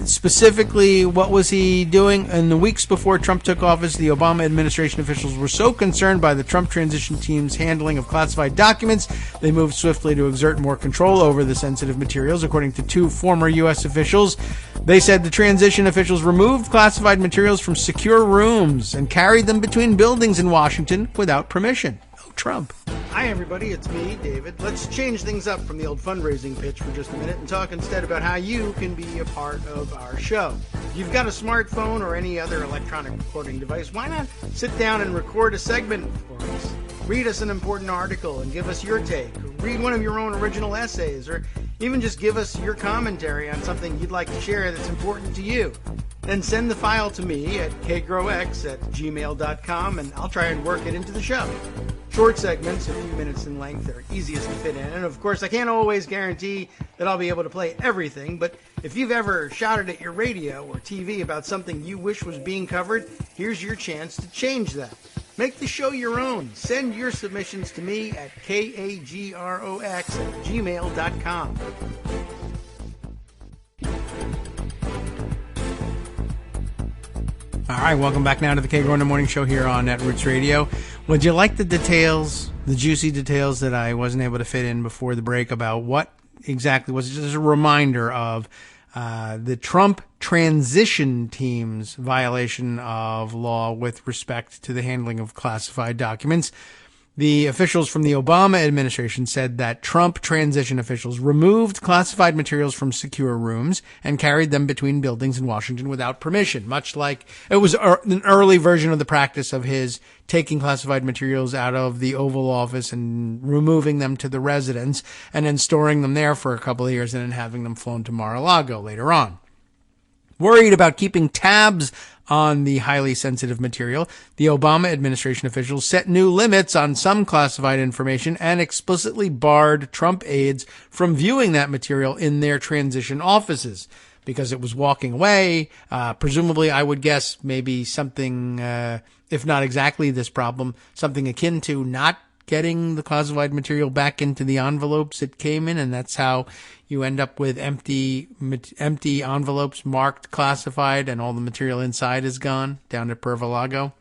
Specifically, what was he doing? In the weeks before Trump took office, the Obama administration officials were so concerned by the Trump transition team's handling of classified documents, they moved swiftly to exert more control over the sensitive materials. According to two former U.S. officials, they said the transition officials removed classified materials from secure rooms and carried them between buildings in Washington without permission. Oh, Trump. Hi, everybody. It's me, David. Let's change things up from the old fundraising pitch for just a minute and talk instead about how you can be a part of our show. If you've got a smartphone or any other electronic recording device, why not sit down and record a segment for us? Read us an important article and give us your take. Or read one of your own original essays, or even just give us your commentary on something you'd like to share that's important to you. Then send the file to me at kagrox@gmail.com, and I'll try and work it into the show. Short segments, a few minutes in length, are easiest to fit in. And of course, I can't always guarantee that I'll be able to play everything, but if you've ever shouted at your radio or TV about something you wish was being covered, here's your chance to change that. Make the show your own. Send your submissions to me at kagrox@gmail.com. All right, welcome back now to the Kagro in the Morning Show here on Netroots Radio. Would you like the details, the juicy details that I wasn't able to fit in before the break about what exactly was just a reminder of the Trump transition team's violation of law with respect to the handling of classified documents? The officials from the Obama administration said that Trump transition officials removed classified materials from secure rooms and carried them between buildings in Washington without permission, much like it was an early version of the practice of his taking classified materials out of the Oval Office and removing them to the residence and then storing them there for a couple of years and then having them flown to Mar-a-Lago later on. Worried about keeping tabs on the highly sensitive material, the Obama administration officials set new limits on some classified information and explicitly barred Trump aides from viewing that material in their transition offices because it was walking away. Presumably, I would guess maybe something, if not exactly this problem, something akin to not getting the classified material back into the envelopes it came in, and that's how you end up with empty envelopes marked classified and all the material inside is gone down at Mar-a-Lago.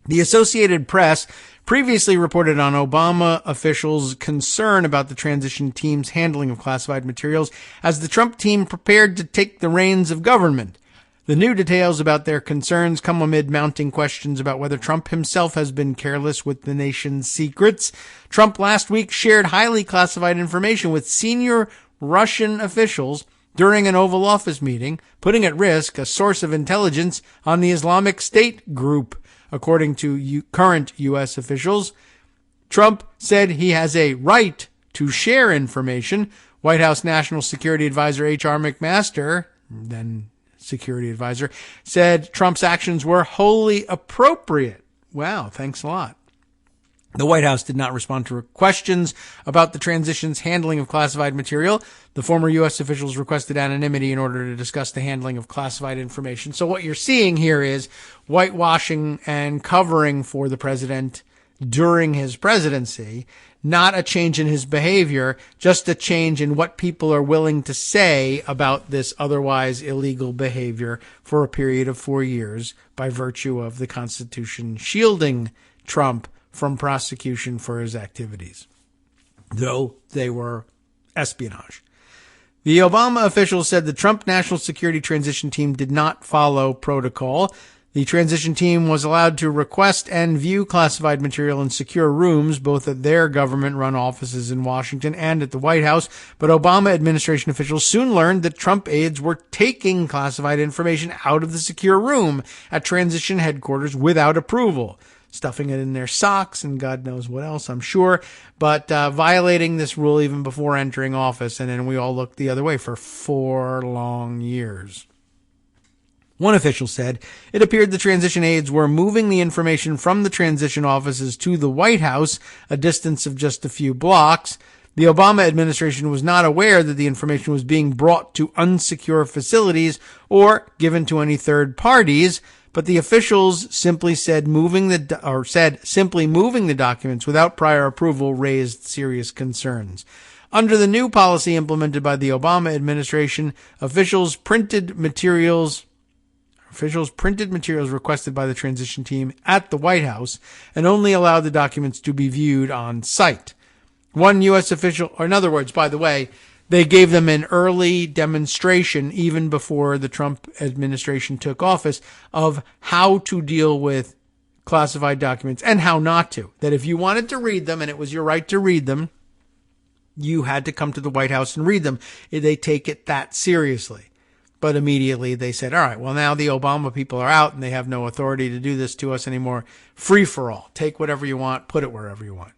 The Associated Press previously reported on Obama officials' concern about the transition team's handling of classified materials as the Trump team prepared to take the reins of government. The new details about their concerns come amid mounting questions about whether Trump himself has been careless with the nation's secrets. Trump last week shared highly classified information with senior Russian officials during an Oval Office meeting, putting at risk a source of intelligence on the Islamic State group. According to current U.S. officials, Trump said he has a right to share information. White House National Security Advisor H.R. McMaster, then security advisor, said Trump's actions were wholly appropriate. Wow, thanks a lot. The White House did not respond to questions about the transition's handling of classified material. The former U.S. officials requested anonymity in order to discuss the handling of classified information. So what you're seeing here is whitewashing and covering for the president during his presidency, not a change in his behavior, just a change in what people are willing to say about this otherwise illegal behavior for a period of 4 years by virtue of the Constitution shielding Trump from prosecution for his activities, though they were espionage. The Obama officials said the Trump National Security Transition Team did not follow protocol. The transition team was allowed to request and view classified material in secure rooms, both at their government-run offices in Washington and at the White House, but Obama administration officials soon learned that Trump aides were taking classified information out of the secure room at transition headquarters without approval. stuffing it in their socks and God knows what else, I'm sure, but violating this rule even before entering office. And then we all looked the other way for 4 long years. One official said, it appeared the transition aides were moving the information from the transition offices to the White House, a distance of just a few blocks. The Obama administration was not aware that the information was being brought to unsecure facilities or given to any third parties, but the officials simply said simply moving the documents without prior approval raised serious concerns. Under the new policy implemented by the Obama administration, officials printed materials requested by the transition team at the White House and only allowed the documents to be viewed on site. One U.S. official, or in other words, by the way, they gave them an early demonstration even before the Trump administration took office of how to deal with classified documents and how not to. That if you wanted to read them, and it was your right to read them, you had to come to the White House and read them. They take it that seriously. But immediately they said, all right, well, now the Obama people are out and they have no authority to do this to us anymore. Free for all. Take whatever you want, put it wherever you want.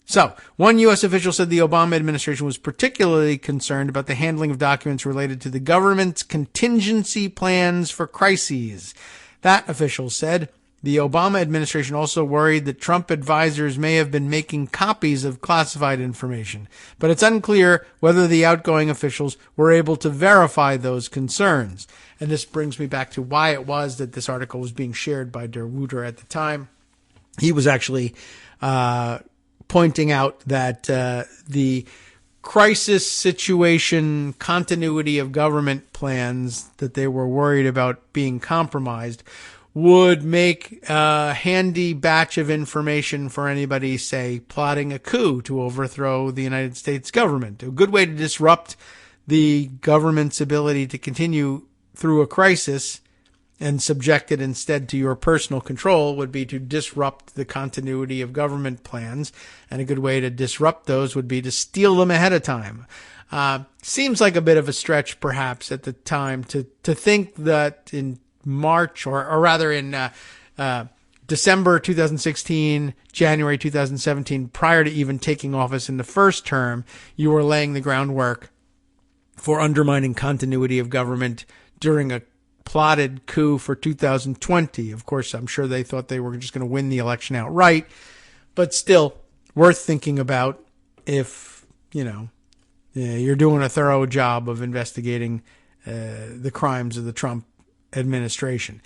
So, one U.S. official said the Obama administration was particularly concerned about the handling of documents related to the government's contingency plans for crises. That official said the Obama administration also worried that Trump advisors may have been making copies of classified information, but it's unclear whether the outgoing officials were able to verify those concerns. And this brings me back to why it was that this article was being shared by Der Wouter at the time. He was actually pointing out that the crisis situation continuity of government plans that they were worried about being compromised would make a handy batch of information for anybody, say, plotting a coup to overthrow the United States government. A good way to disrupt the government's ability to continue through a crisis and subject it instead to your personal control would be to disrupt the continuity of government plans. And a good way to disrupt those would be to steal them ahead of time. Seems like a bit of a stretch, perhaps, at the time to think that in March or rather in December 2016, January 2017, prior to even taking office in the first term, you were laying the groundwork for undermining continuity of government during a plotted coup for 2020. Of course, I'm sure they thought they were just going to win the election outright, but still worth thinking about if, you're doing a thorough job of investigating the crimes of the Trump administration.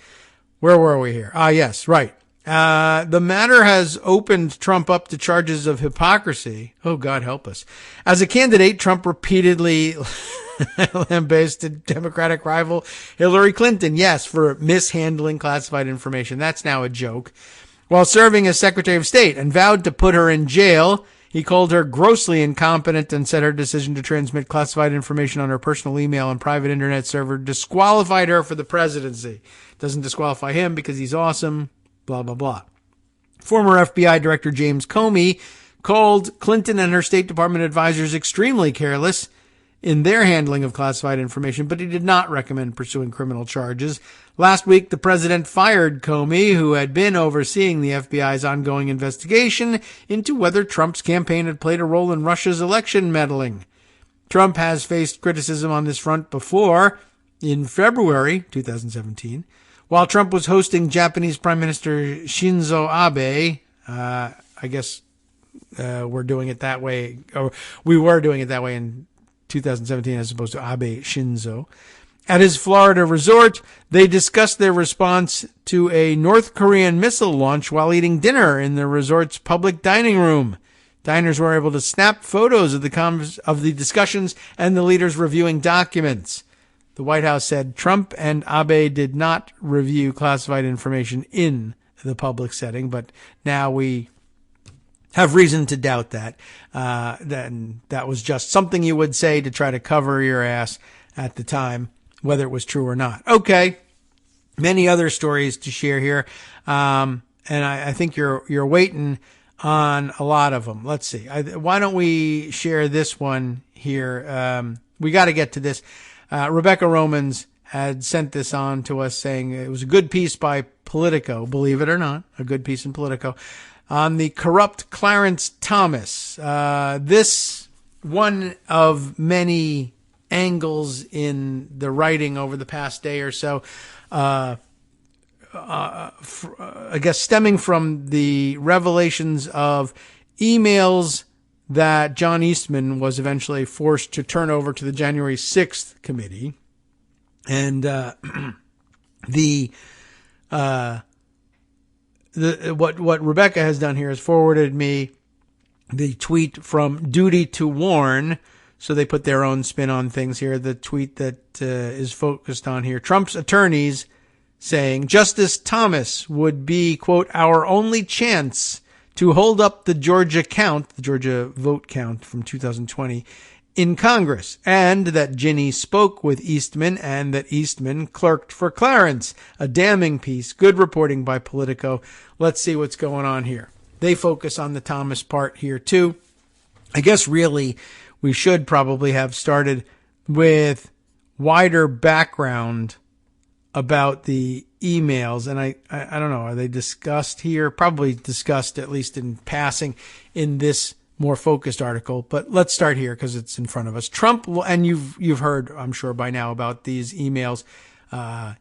Where were we here? Yes, right. The matter has opened Trump up to charges of hypocrisy. Oh, God help us. As a candidate, Trump repeatedly lambasted Democratic rival Hillary Clinton, yes, for mishandling classified information. That's now a joke. While serving as Secretary of State and vowed to put her in jail, he called her grossly incompetent and said her decision to transmit classified information on her personal email and private internet server disqualified her for the presidency. Doesn't disqualify him because he's awesome, blah, blah, blah. Former FBI Director James Comey called Clinton and her State Department advisors extremely careless in their handling of classified information, but he did not recommend pursuing criminal charges. Last week, the president fired Comey, who had been overseeing the FBI's ongoing investigation into whether Trump's campaign had played a role in Russia's election meddling. Trump has faced criticism on this front before. In February 2017, while Trump was hosting Japanese Prime Minister Shinzo Abe, I guess we're doing it that way, or we were doing it that way in 2017 as opposed to Abe Shinzo. At his Florida resort, they discussed their response to a North Korean missile launch while eating dinner in the resort's public dining room. Diners were able to snap photos of the discussions and the leaders reviewing documents. The White House said Trump and Abe did not review classified information in the public setting, but now we have reason to doubt that. Then that was just something you would say to try to cover your ass at the time, whether it was true or not. Okay. Many other stories to share here. And I think you're waiting on a lot of them. Let's see. Why don't we share this one here? We got to get to this. Rebecca Romans had sent this on to us saying it was a good piece by Politico, believe it or not, a good piece in Politico, on the corrupt Clarence Thomas. This one of many angles in the writing over the past day or so, I guess stemming from the revelations of emails that John Eastman was eventually forced to turn over to the January 6th committee. And what Rebecca has done here is forwarded me the tweet from Duty to Warn. So they put their own spin on things here. The tweet that is focused on here. Trump's attorneys saying Justice Thomas would be, quote, our only chance to hold up the Georgia vote count from 2020 in Congress, and that Ginny spoke with Eastman and that Eastman clerked for Clarence. A damning piece. Good reporting by Politico. Let's see what's going on here. They focus on the Thomas part here too. I guess really we should probably have started with wider background about the emails. And I don't know, are they discussed here? Probably discussed, at least in passing, in this more focused article. But let's start here because it's in front of us. Trump, and you've heard, I'm sure by now, about these emails,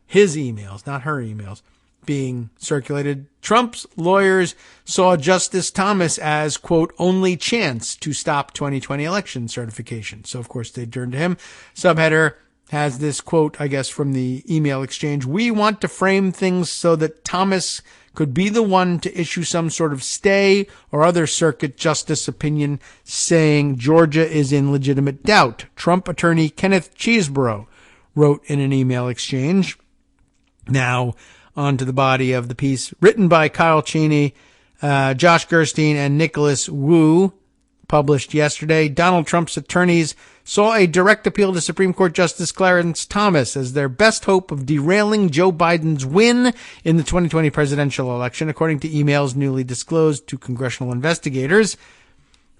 his emails, not her emails, being circulated. Trump's lawyers saw Justice Thomas as, quote, only chance to stop 2020 election certification. So, of course, they turned to him. Subheader has this quote, I guess, from the email exchange. We want to frame things so that Thomas could be the one to issue some sort of stay or other circuit justice opinion saying Georgia is in legitimate doubt. Trump attorney Kenneth Chesebro wrote in an email exchange. Now, on to the body of the piece, written by Kyle Cheney, Josh Gerstein, and Nicholas Wu, published yesterday. Donald Trump's attorneys saw a direct appeal to Supreme Court Justice Clarence Thomas as their best hope of derailing Joe Biden's win in the 2020 presidential election, according to emails newly disclosed to congressional investigators.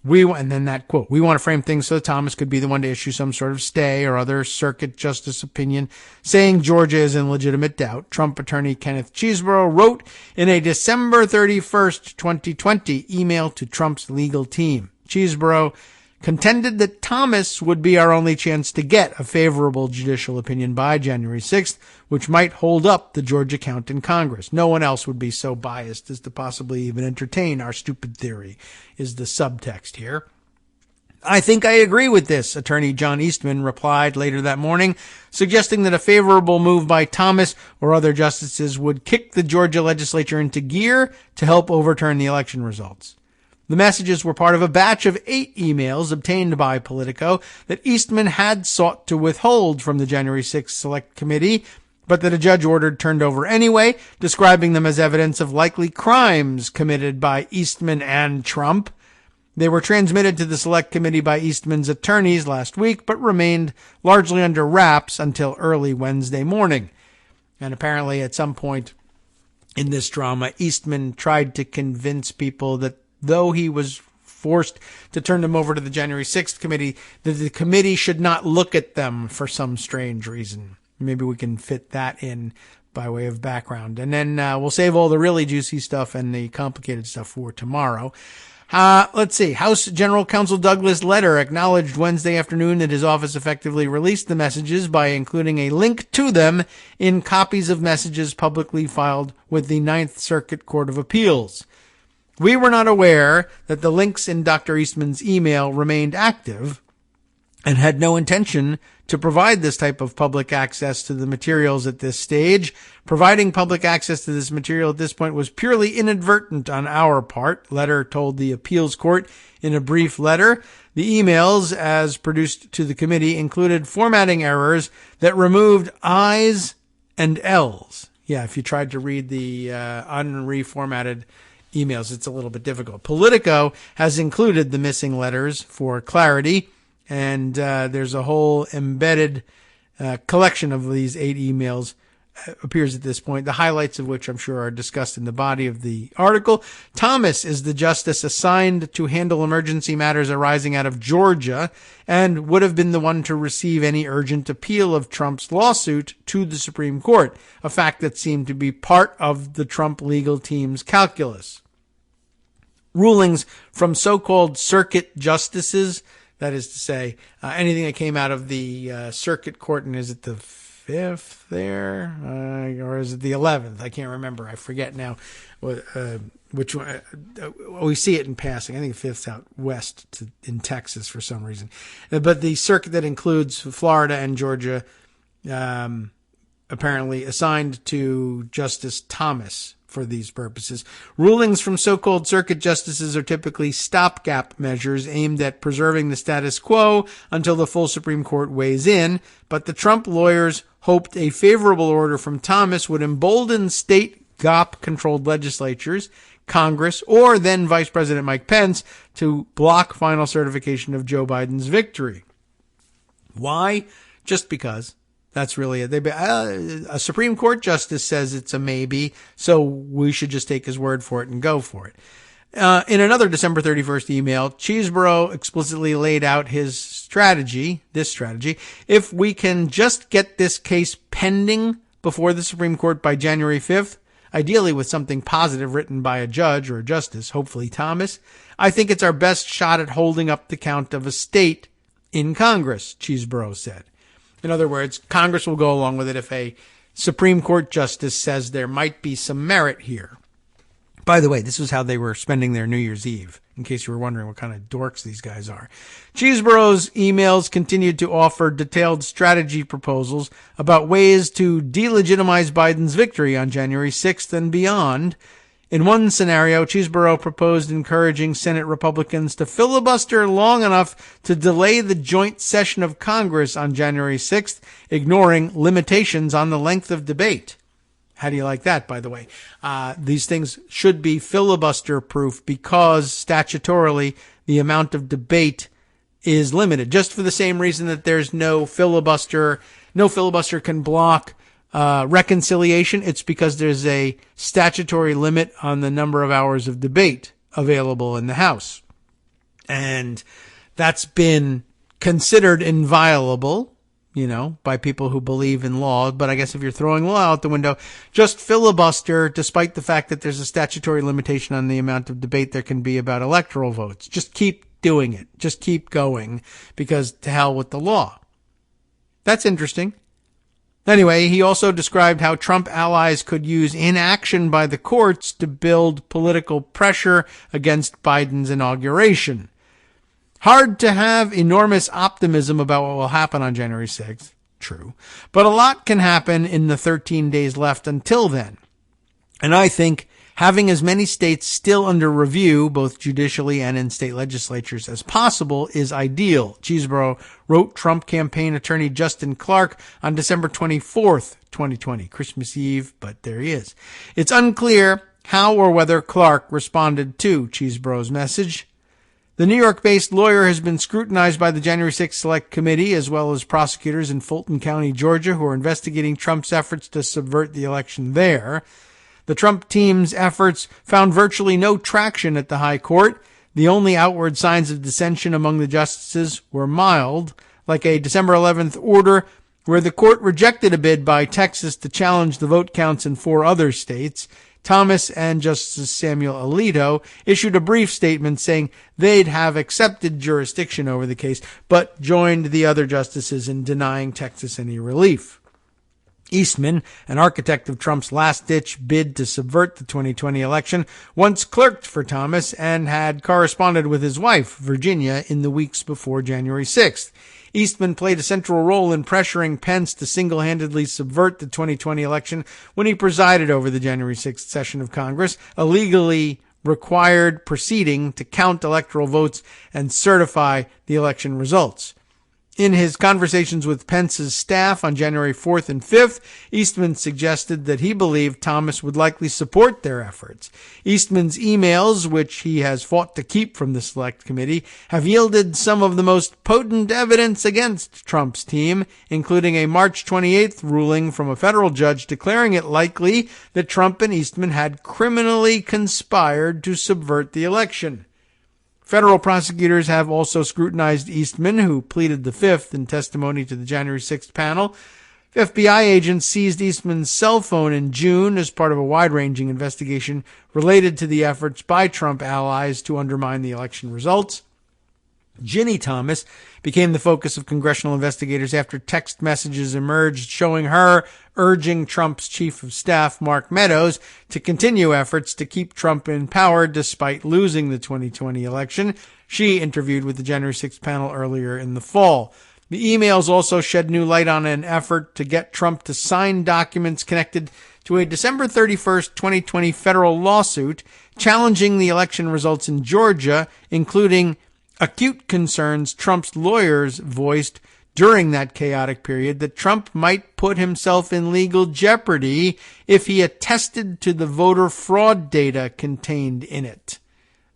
And then that quote, we want to frame things so that Thomas could be the one to issue some sort of stay or other circuit justice opinion saying Georgia is in legitimate doubt. Trump attorney Kenneth Chesebro wrote in a December 31st, 2020 email to Trump's legal team. Chesebro contended that Thomas would be our only chance to get a favorable judicial opinion by January 6th, which might hold up the Georgia count in Congress. No one else would be so biased as to possibly even entertain our stupid theory, is the subtext here. I think I agree with this, attorney John Eastman replied later that morning, suggesting that a favorable move by Thomas or other justices would kick the Georgia legislature into gear to help overturn the election results. The messages were part of a batch of 8 emails obtained by Politico that Eastman had sought to withhold from the January 6th Select Committee, but that a judge ordered turned over anyway, describing them as evidence of likely crimes committed by Eastman and Trump. They were transmitted to the Select Committee by Eastman's attorneys last week, but remained largely under wraps until early Wednesday morning. And apparently at some point in this drama, Eastman tried to convince people that though he was forced to turn them over to the January 6th committee, that the committee should not look at them for some strange reason. Maybe we can fit that in by way of background. And then we'll save all the really juicy stuff and the complicated stuff for tomorrow. Let's see. House General Counsel Douglas Letter acknowledged Wednesday afternoon that his office effectively released the messages by including a link to them in copies of messages publicly filed with the Ninth Circuit Court of Appeals. We were not aware that the links in Dr. Eastman's email remained active and had no intention to provide this type of public access to the materials at this stage. Providing public access to this material at this point was purely inadvertent on our part, Letter told the appeals court in a brief letter. The emails, as produced to the committee, included formatting errors that removed I's and L's. Yeah, if you tried to read the unreformatted emails, it's a little bit difficult. Politico has included the missing letters for clarity, and there's a whole embedded collection of these 8 emails appears at this point, the highlights of which I'm sure are discussed in the body of the article. Thomas is the justice assigned to handle emergency matters arising out of Georgia and would have been the one to receive any urgent appeal of Trump's lawsuit to the Supreme Court, a fact that seemed to be part of the Trump legal team's calculus. Rulings from so-called circuit justices, that is to say, anything that came out of the circuit court, and is it the 5th there, or is it the 11th? I can't remember. I forget now which one. We see it in passing. I think 5th's out west in Texas for some reason. But the circuit that includes Florida and Georgia, apparently assigned to Justice Thomas for these purposes. Rulings from so-called circuit justices are typically stopgap measures aimed at preserving the status quo until the full Supreme Court weighs in, but the Trump lawyers hoped a favorable order from Thomas would embolden state GOP-controlled legislatures, Congress, or then Vice President Mike Pence to block final certification of Joe Biden's victory. Why? Just because. That's really it. A Supreme Court justice says it's a maybe, so we should just take his word for it and go for it. In another December 31st email, Cheeseborough explicitly laid out his strategy, if we can just get this case pending before the Supreme Court by January 5th, ideally with something positive written by a judge or a justice, hopefully Thomas, I think it's our best shot at holding up the count of a state in Congress, Cheeseborough said. In other words, Congress will go along with it if a Supreme Court justice says there might be some merit here. By the way, this was how they were spending their New Year's Eve, in case you were wondering what kind of dorks these guys are. Cheeseborough's emails continued to offer detailed strategy proposals about ways to delegitimize Biden's victory on January 6th and beyond. In one scenario, Cheeseborough proposed encouraging Senate Republicans to filibuster long enough to delay the joint session of Congress on January 6th, ignoring limitations on the length of debate. How do you like that, by the way? These things should be filibuster-proof because statutorily the amount of debate is limited, just for the same reason that there's no filibuster. No filibuster can block reconciliation. It's because there's a statutory limit on the number of hours of debate available in the House. And that's been considered inviolable, by people who believe in law. But I guess if you're throwing law out the window, just filibuster, despite the fact that there's a statutory limitation on the amount of debate there can be about electoral votes. Just keep doing it. Just keep going, because to hell with the law. That's interesting. Anyway, he also described how Trump allies could use inaction by the courts to build political pressure against Biden's inauguration. Hard to have enormous optimism about what will happen on January 6th. True. But a lot can happen in the 13 days left until then. And I think having as many states still under review, both judicially and in state legislatures, as possible is ideal. Cheeseborough wrote Trump campaign attorney Justin Clark on December 24th, 2020, Christmas Eve, but there he is. It's unclear how or whether Clark responded to Cheeseborough's message. The New York-based lawyer has been scrutinized by the January 6th Select Committee, as well as prosecutors in Fulton County, Georgia, who are investigating Trump's efforts to subvert the election there. The Trump team's efforts found virtually no traction at the high court. The only outward signs of dissension among the justices were mild, like a December 11th order where the court rejected a bid by Texas to challenge the vote counts in 4 other states. Thomas and Justice Samuel Alito issued a brief statement saying they'd have accepted jurisdiction over the case, but joined the other justices in denying Texas any relief. Eastman, an architect of Trump's last-ditch bid to subvert the 2020 election, once clerked for Thomas and had corresponded with his wife, Virginia, in the weeks before January 6th. Eastman played a central role in pressuring Pence to single-handedly subvert the 2020 election when he presided over the January 6th session of Congress, a legally required proceeding to count electoral votes and certify the election results. In his conversations with Pence's staff on January 4th and 5th, Eastman suggested that he believed Thomas would likely support their efforts. Eastman's emails, which he has fought to keep from the Select Committee, have yielded some of the most potent evidence against Trump's team, including a March 28th ruling from a federal judge declaring it likely that Trump and Eastman had criminally conspired to subvert the election. Federal prosecutors have also scrutinized Eastman, who pleaded the Fifth in testimony to the January 6th panel. FBI agents seized Eastman's cell phone in June as part of a wide-ranging investigation related to the efforts by Trump allies to undermine the election results. Ginny Thomas became the focus of congressional investigators after text messages emerged showing her urging Trump's chief of staff, Mark Meadows, to continue efforts to keep Trump in power despite losing the 2020 election. She interviewed with the January 6th panel earlier in the fall. The emails also shed new light on an effort to get Trump to sign documents connected to a December 31st, 2020 federal lawsuit challenging the election results in Georgia, including acute concerns Trump's lawyers voiced during that chaotic period that Trump might put himself in legal jeopardy if he attested to the voter fraud data contained in it.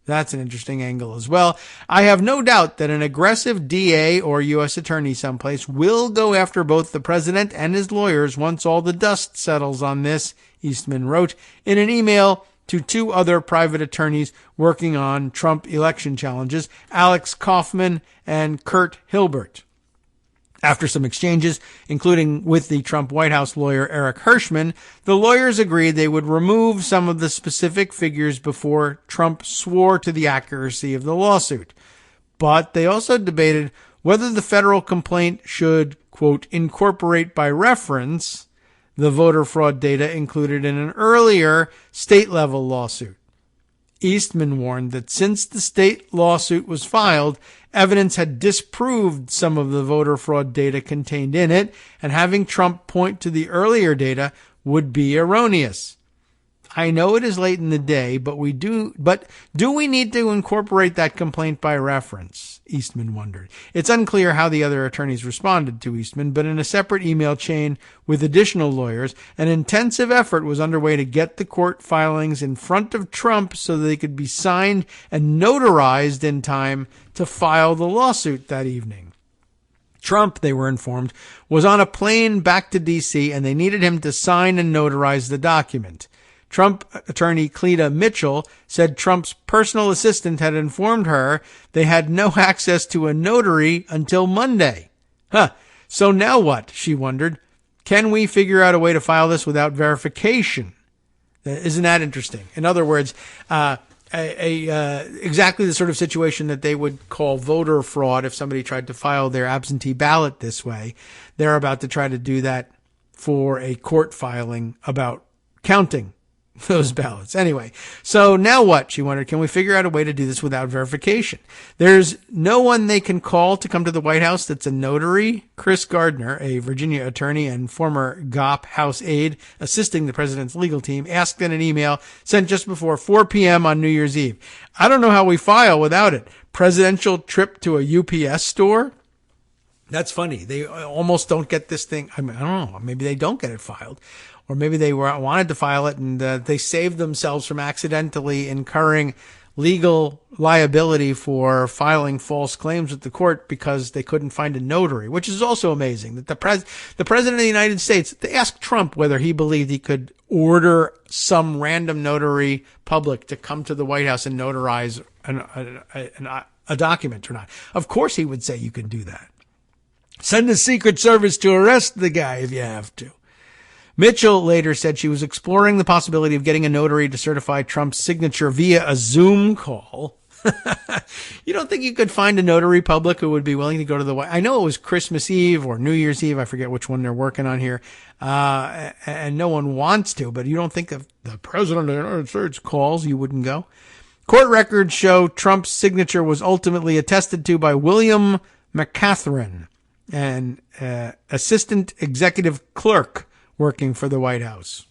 That's an interesting angle as well. I have no doubt that an aggressive DA or U.S. attorney someplace will go after both the president and his lawyers once all the dust settles on this, Eastman wrote in an email to two other private attorneys working on Trump election challenges, Alex Kaufman and Kurt Hilbert. After some exchanges, including with the Trump White House lawyer Eric Hirschman, the lawyers agreed they would remove some of the specific figures before Trump swore to the accuracy of the lawsuit. But they also debated whether the federal complaint should, quote, incorporate by reference the voter fraud data included in an earlier state-level lawsuit. Eastman warned that since the state lawsuit was filed, evidence had disproved some of the voter fraud data contained in it, and having Trump point to the earlier data would be erroneous. I know it is late in the day, but do we need to incorporate that complaint by reference? Eastman wondered. It's unclear how the other attorneys responded to Eastman, but in a separate email chain with additional lawyers, an intensive effort was underway to get the court filings in front of Trump so that they could be signed and notarized in time to file the lawsuit that evening. Trump, they were informed, was on a plane back to D.C. and they needed him to sign and notarize the document. Trump attorney Cleta Mitchell said Trump's personal assistant had informed her they had no access to a notary until Monday. So now what? She wondered. Can we figure out a way to file this without verification? Isn't that interesting? In other words, exactly the sort of situation that they would call voter fraud if somebody tried to file their absentee ballot this way. They're about to try to do that for a court filing about counting those ballots. Anyway, so now what? She wondered, can we figure out a way to do this without verification? There's no one they can call to come to the White House that's a notary. Chris Gardner, a Virginia attorney and former GOP House aide assisting the president's legal team, asked in an email sent just before 4 p.m. on New Year's Eve. I don't know how we file without it. Presidential trip to a UPS store? That's funny. They almost don't get this thing. I don't know. Maybe they don't get it filed. Or maybe they wanted to file it and they saved themselves from accidentally incurring legal liability for filing false claims with the court because they couldn't find a notary, which is also amazing. That the president of the United States, they asked Trump whether he believed he could order some random notary public to come to the White House and notarize a document or not. Of course he would say you can do that. Send the Secret Service to arrest the guy if you have to. Mitchell later said she was exploring the possibility of getting a notary to certify Trump's signature via a Zoom call. You don't think you could find a notary public who would be willing to go to the White House? I know it was Christmas Eve or New Year's Eve. I forget which one they're working on here. And no one wants to, but you don't think if the president of the United States calls, you wouldn't go? Court records show Trump's signature was ultimately attested to by William McCatherine, an assistant executive clerk working for the White House.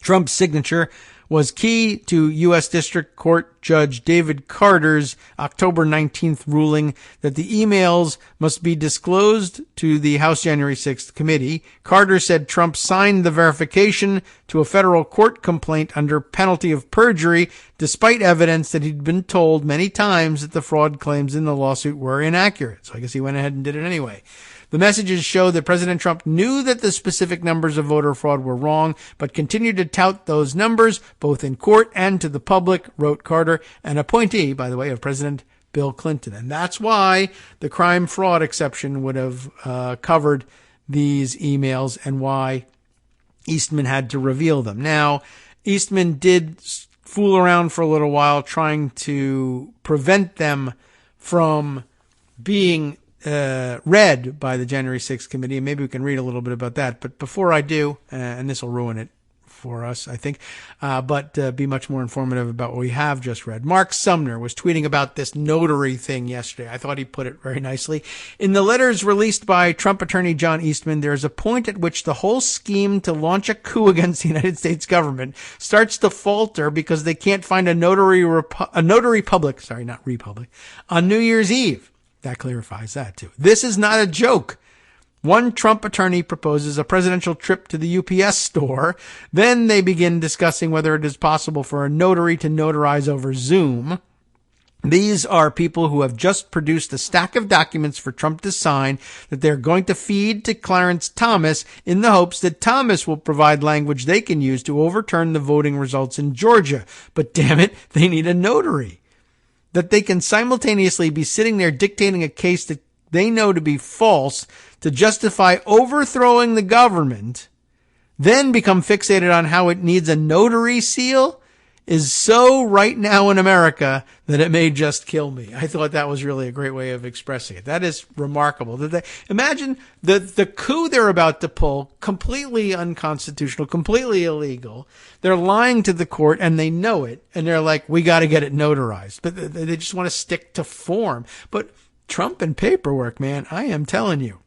Trump's signature was key to U.S. District Court Judge David Carter's October 19th ruling that the emails must be disclosed to the House January 6th committee. Carter said Trump signed the verification to a federal court complaint under penalty of perjury, despite evidence that he'd been told many times that the fraud claims in the lawsuit were inaccurate. So I guess he went ahead and did it anyway. The messages show that President Trump knew that the specific numbers of voter fraud were wrong, but continued to tout those numbers, both in court and to the public, wrote Carter, an appointee, by the way, of President Bill Clinton. And that's why the crime fraud exception would have covered these emails and why Eastman had to reveal them. Now, Eastman did fool around for a little while trying to prevent them from being read by the January 6th committee, and maybe we can read a little bit about that. But before I do, and this will ruin it for us, I think, but be much more informative about what we have just read. Mark Sumner was tweeting about this notary thing yesterday. I thought he put it very nicely. In the letters released by Trump attorney John Eastman, there is a point at which the whole scheme to launch a coup against the United States government starts to falter because they can't find a notary public, not republic, on New Year's Eve. That clarifies that, too. This is not a joke. One Trump attorney proposes a presidential trip to the UPS store. Then they begin discussing whether it is possible for a notary to notarize over Zoom. These are people who have just produced a stack of documents for Trump to sign that they're going to feed to Clarence Thomas in the hopes that Thomas will provide language they can use to overturn the voting results in Georgia. But damn it, they need a notary. That they can simultaneously be sitting there dictating a case that they know to be false to justify overthrowing the government, then become fixated on how it needs a notary seal is so right now in America that it may just kill me. I thought that was really a great way of expressing it. That is remarkable. Imagine the coup they're about to pull, completely unconstitutional, completely illegal. They're lying to the court and they know it. And they're like, we got to get it notarized. But they just want to stick to form. But Trump and paperwork, man, I am telling you.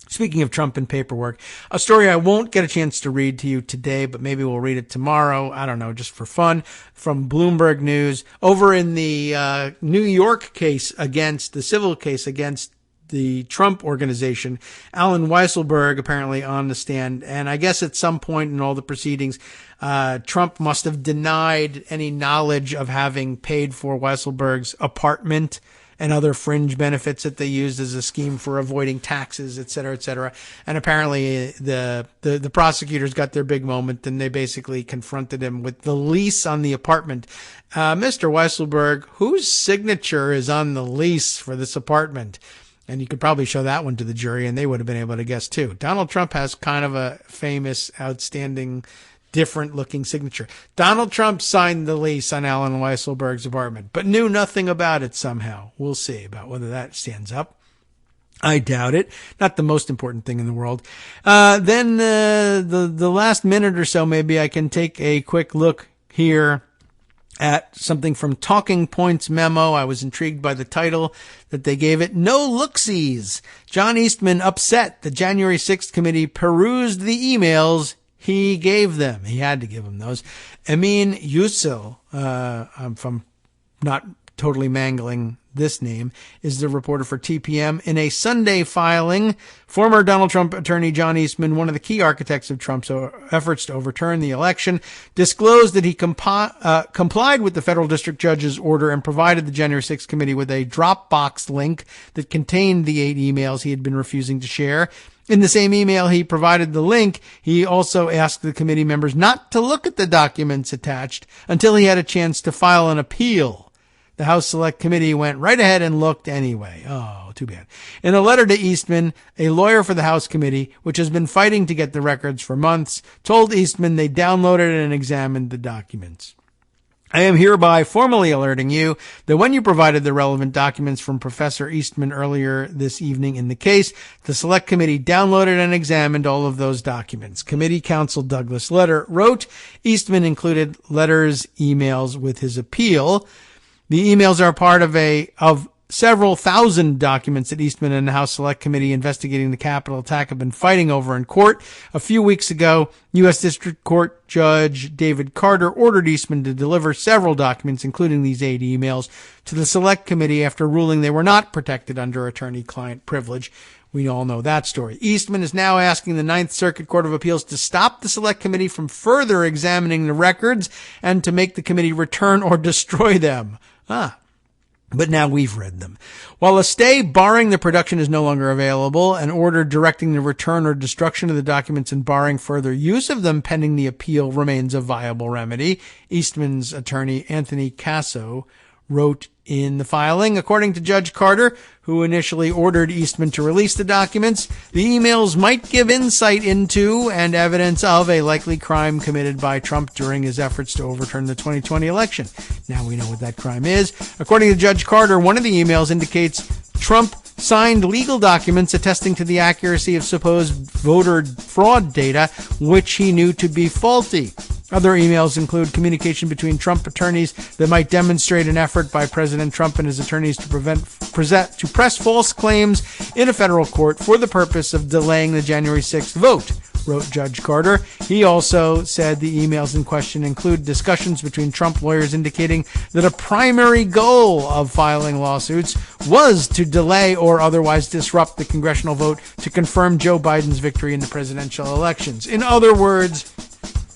Speaking of Trump and paperwork, a story I won't get a chance to read to you today, but maybe we'll read it tomorrow. I don't know, just for fun, from Bloomberg News. Over in the New York case against the civil case against the Trump organization, Alan Weisselberg apparently on the stand. And I guess at some point in all the proceedings, Trump must have denied any knowledge of having paid for Weisselberg's apartment and other fringe benefits that they used as a scheme for avoiding taxes, et cetera, et cetera. And apparently the prosecutors got their big moment and they basically confronted him with the lease on the apartment. Mr. Weisselberg, whose signature is on the lease for this apartment? And you could probably show that one to the jury and they would have been able to guess too. Donald Trump has kind of a famous, outstanding, different looking signature. Donald Trump signed the lease on Alan Weisselberg's apartment, but knew nothing about it somehow. We'll see about whether that stands up. I doubt it. Not the most important thing in the world. Then the last minute or so, maybe I can take a quick look here at something from Talking Points memo. I was intrigued by the title that they gave it. No looksies. John Eastman upset. The January 6th committee perused the emails he gave them. He had to give them those. Emin Yusil, from not totally mangling this name, is the reporter for TPM. In a Sunday filing, former Donald Trump attorney John Eastman, one of the key architects of Trump's efforts to overturn the election, disclosed that he complied with the federal district judge's order and provided the January 6th committee with a Dropbox link that contained the 8 emails he had been refusing to share. In the same email he provided the link, he also asked the committee members not to look at the documents attached until he had a chance to file an appeal. The House Select Committee went right ahead and looked anyway. Oh, too bad. In a letter to Eastman, a lawyer for the House Committee, which has been fighting to get the records for months, told Eastman they downloaded and examined the documents. I am hereby formally alerting you that when you provided the relevant documents from Professor Eastman earlier this evening in the case, the Select Committee downloaded and examined all of those documents. Committee Counsel Douglas Letter wrote, Eastman included letters, emails with his appeal. The emails are part of several thousand documents that Eastman and the House Select Committee investigating the Capitol attack have been fighting over in court. A few weeks ago, U.S. District Court Judge David Carter ordered Eastman to deliver several documents, including these 8 emails, to the Select Committee after ruling they were not protected under attorney-client privilege. We all know that story. Eastman is now asking the Ninth Circuit Court of Appeals to stop the Select Committee from further examining the records and to make the committee return or destroy them. But now we've read them. While a stay barring the production is no longer available, an order directing the return or destruction of the documents and barring further use of them pending the appeal remains a viable remedy. Eastman's attorney, Anthony Casso, wrote in the filing. According to Judge Carter, who initially ordered Eastman to release the documents, the emails might give insight into and evidence of a likely crime committed by Trump during his efforts to overturn the 2020 election. Now we know what that crime is. According to Judge Carter, one of the emails indicates Trump signed legal documents attesting to the accuracy of supposed voter fraud data, which he knew to be faulty. Other emails include communication between Trump attorneys that might demonstrate an effort by President Trump and his attorneys to press false claims in a federal court for the purpose of delaying the January 6th vote, wrote Judge Carter. He also said the emails in question include discussions between Trump lawyers indicating that a primary goal of filing lawsuits was to delay or otherwise disrupt the congressional vote to confirm Joe Biden's victory in the presidential elections. In other words,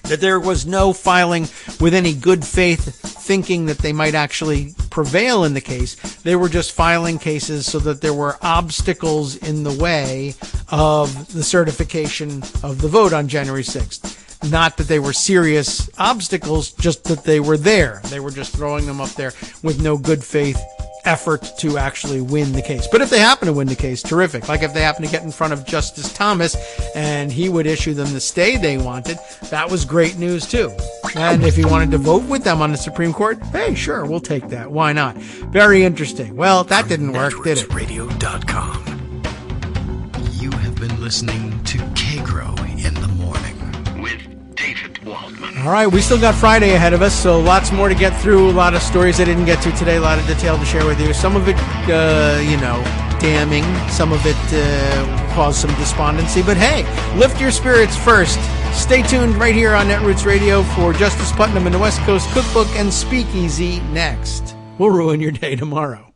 that there was no filing with any good faith thinking that they might actually prevail in the case. They were just filing cases so that there were obstacles in the way of the certification of the vote on January 6th. Not that they were serious obstacles, just that they were there. They were just throwing them up there with no good faith effort to actually win the case. But if they happen to win the case, terrific. Like if they happen to get in front of Justice Thomas and he would issue them the stay they wanted, that was great news too. And if he wanted to vote with them on the Supreme Court, hey, sure, we'll take that. Why not? Very interesting. Well, that didn't work, did it? Radio.com. You have been listening to Kagro in the morning with David Waldman. All right, we still got Friday ahead of us, so lots more to get through. A lot of stories I didn't get to today, a lot of detail to share with you. Some of it, damning. Some of it caused some despondency. But hey, lift your spirits first. Stay tuned right here on Netroots Radio for Justice Putnam and the West Coast Cookbook and Speakeasy next. We'll ruin your day tomorrow.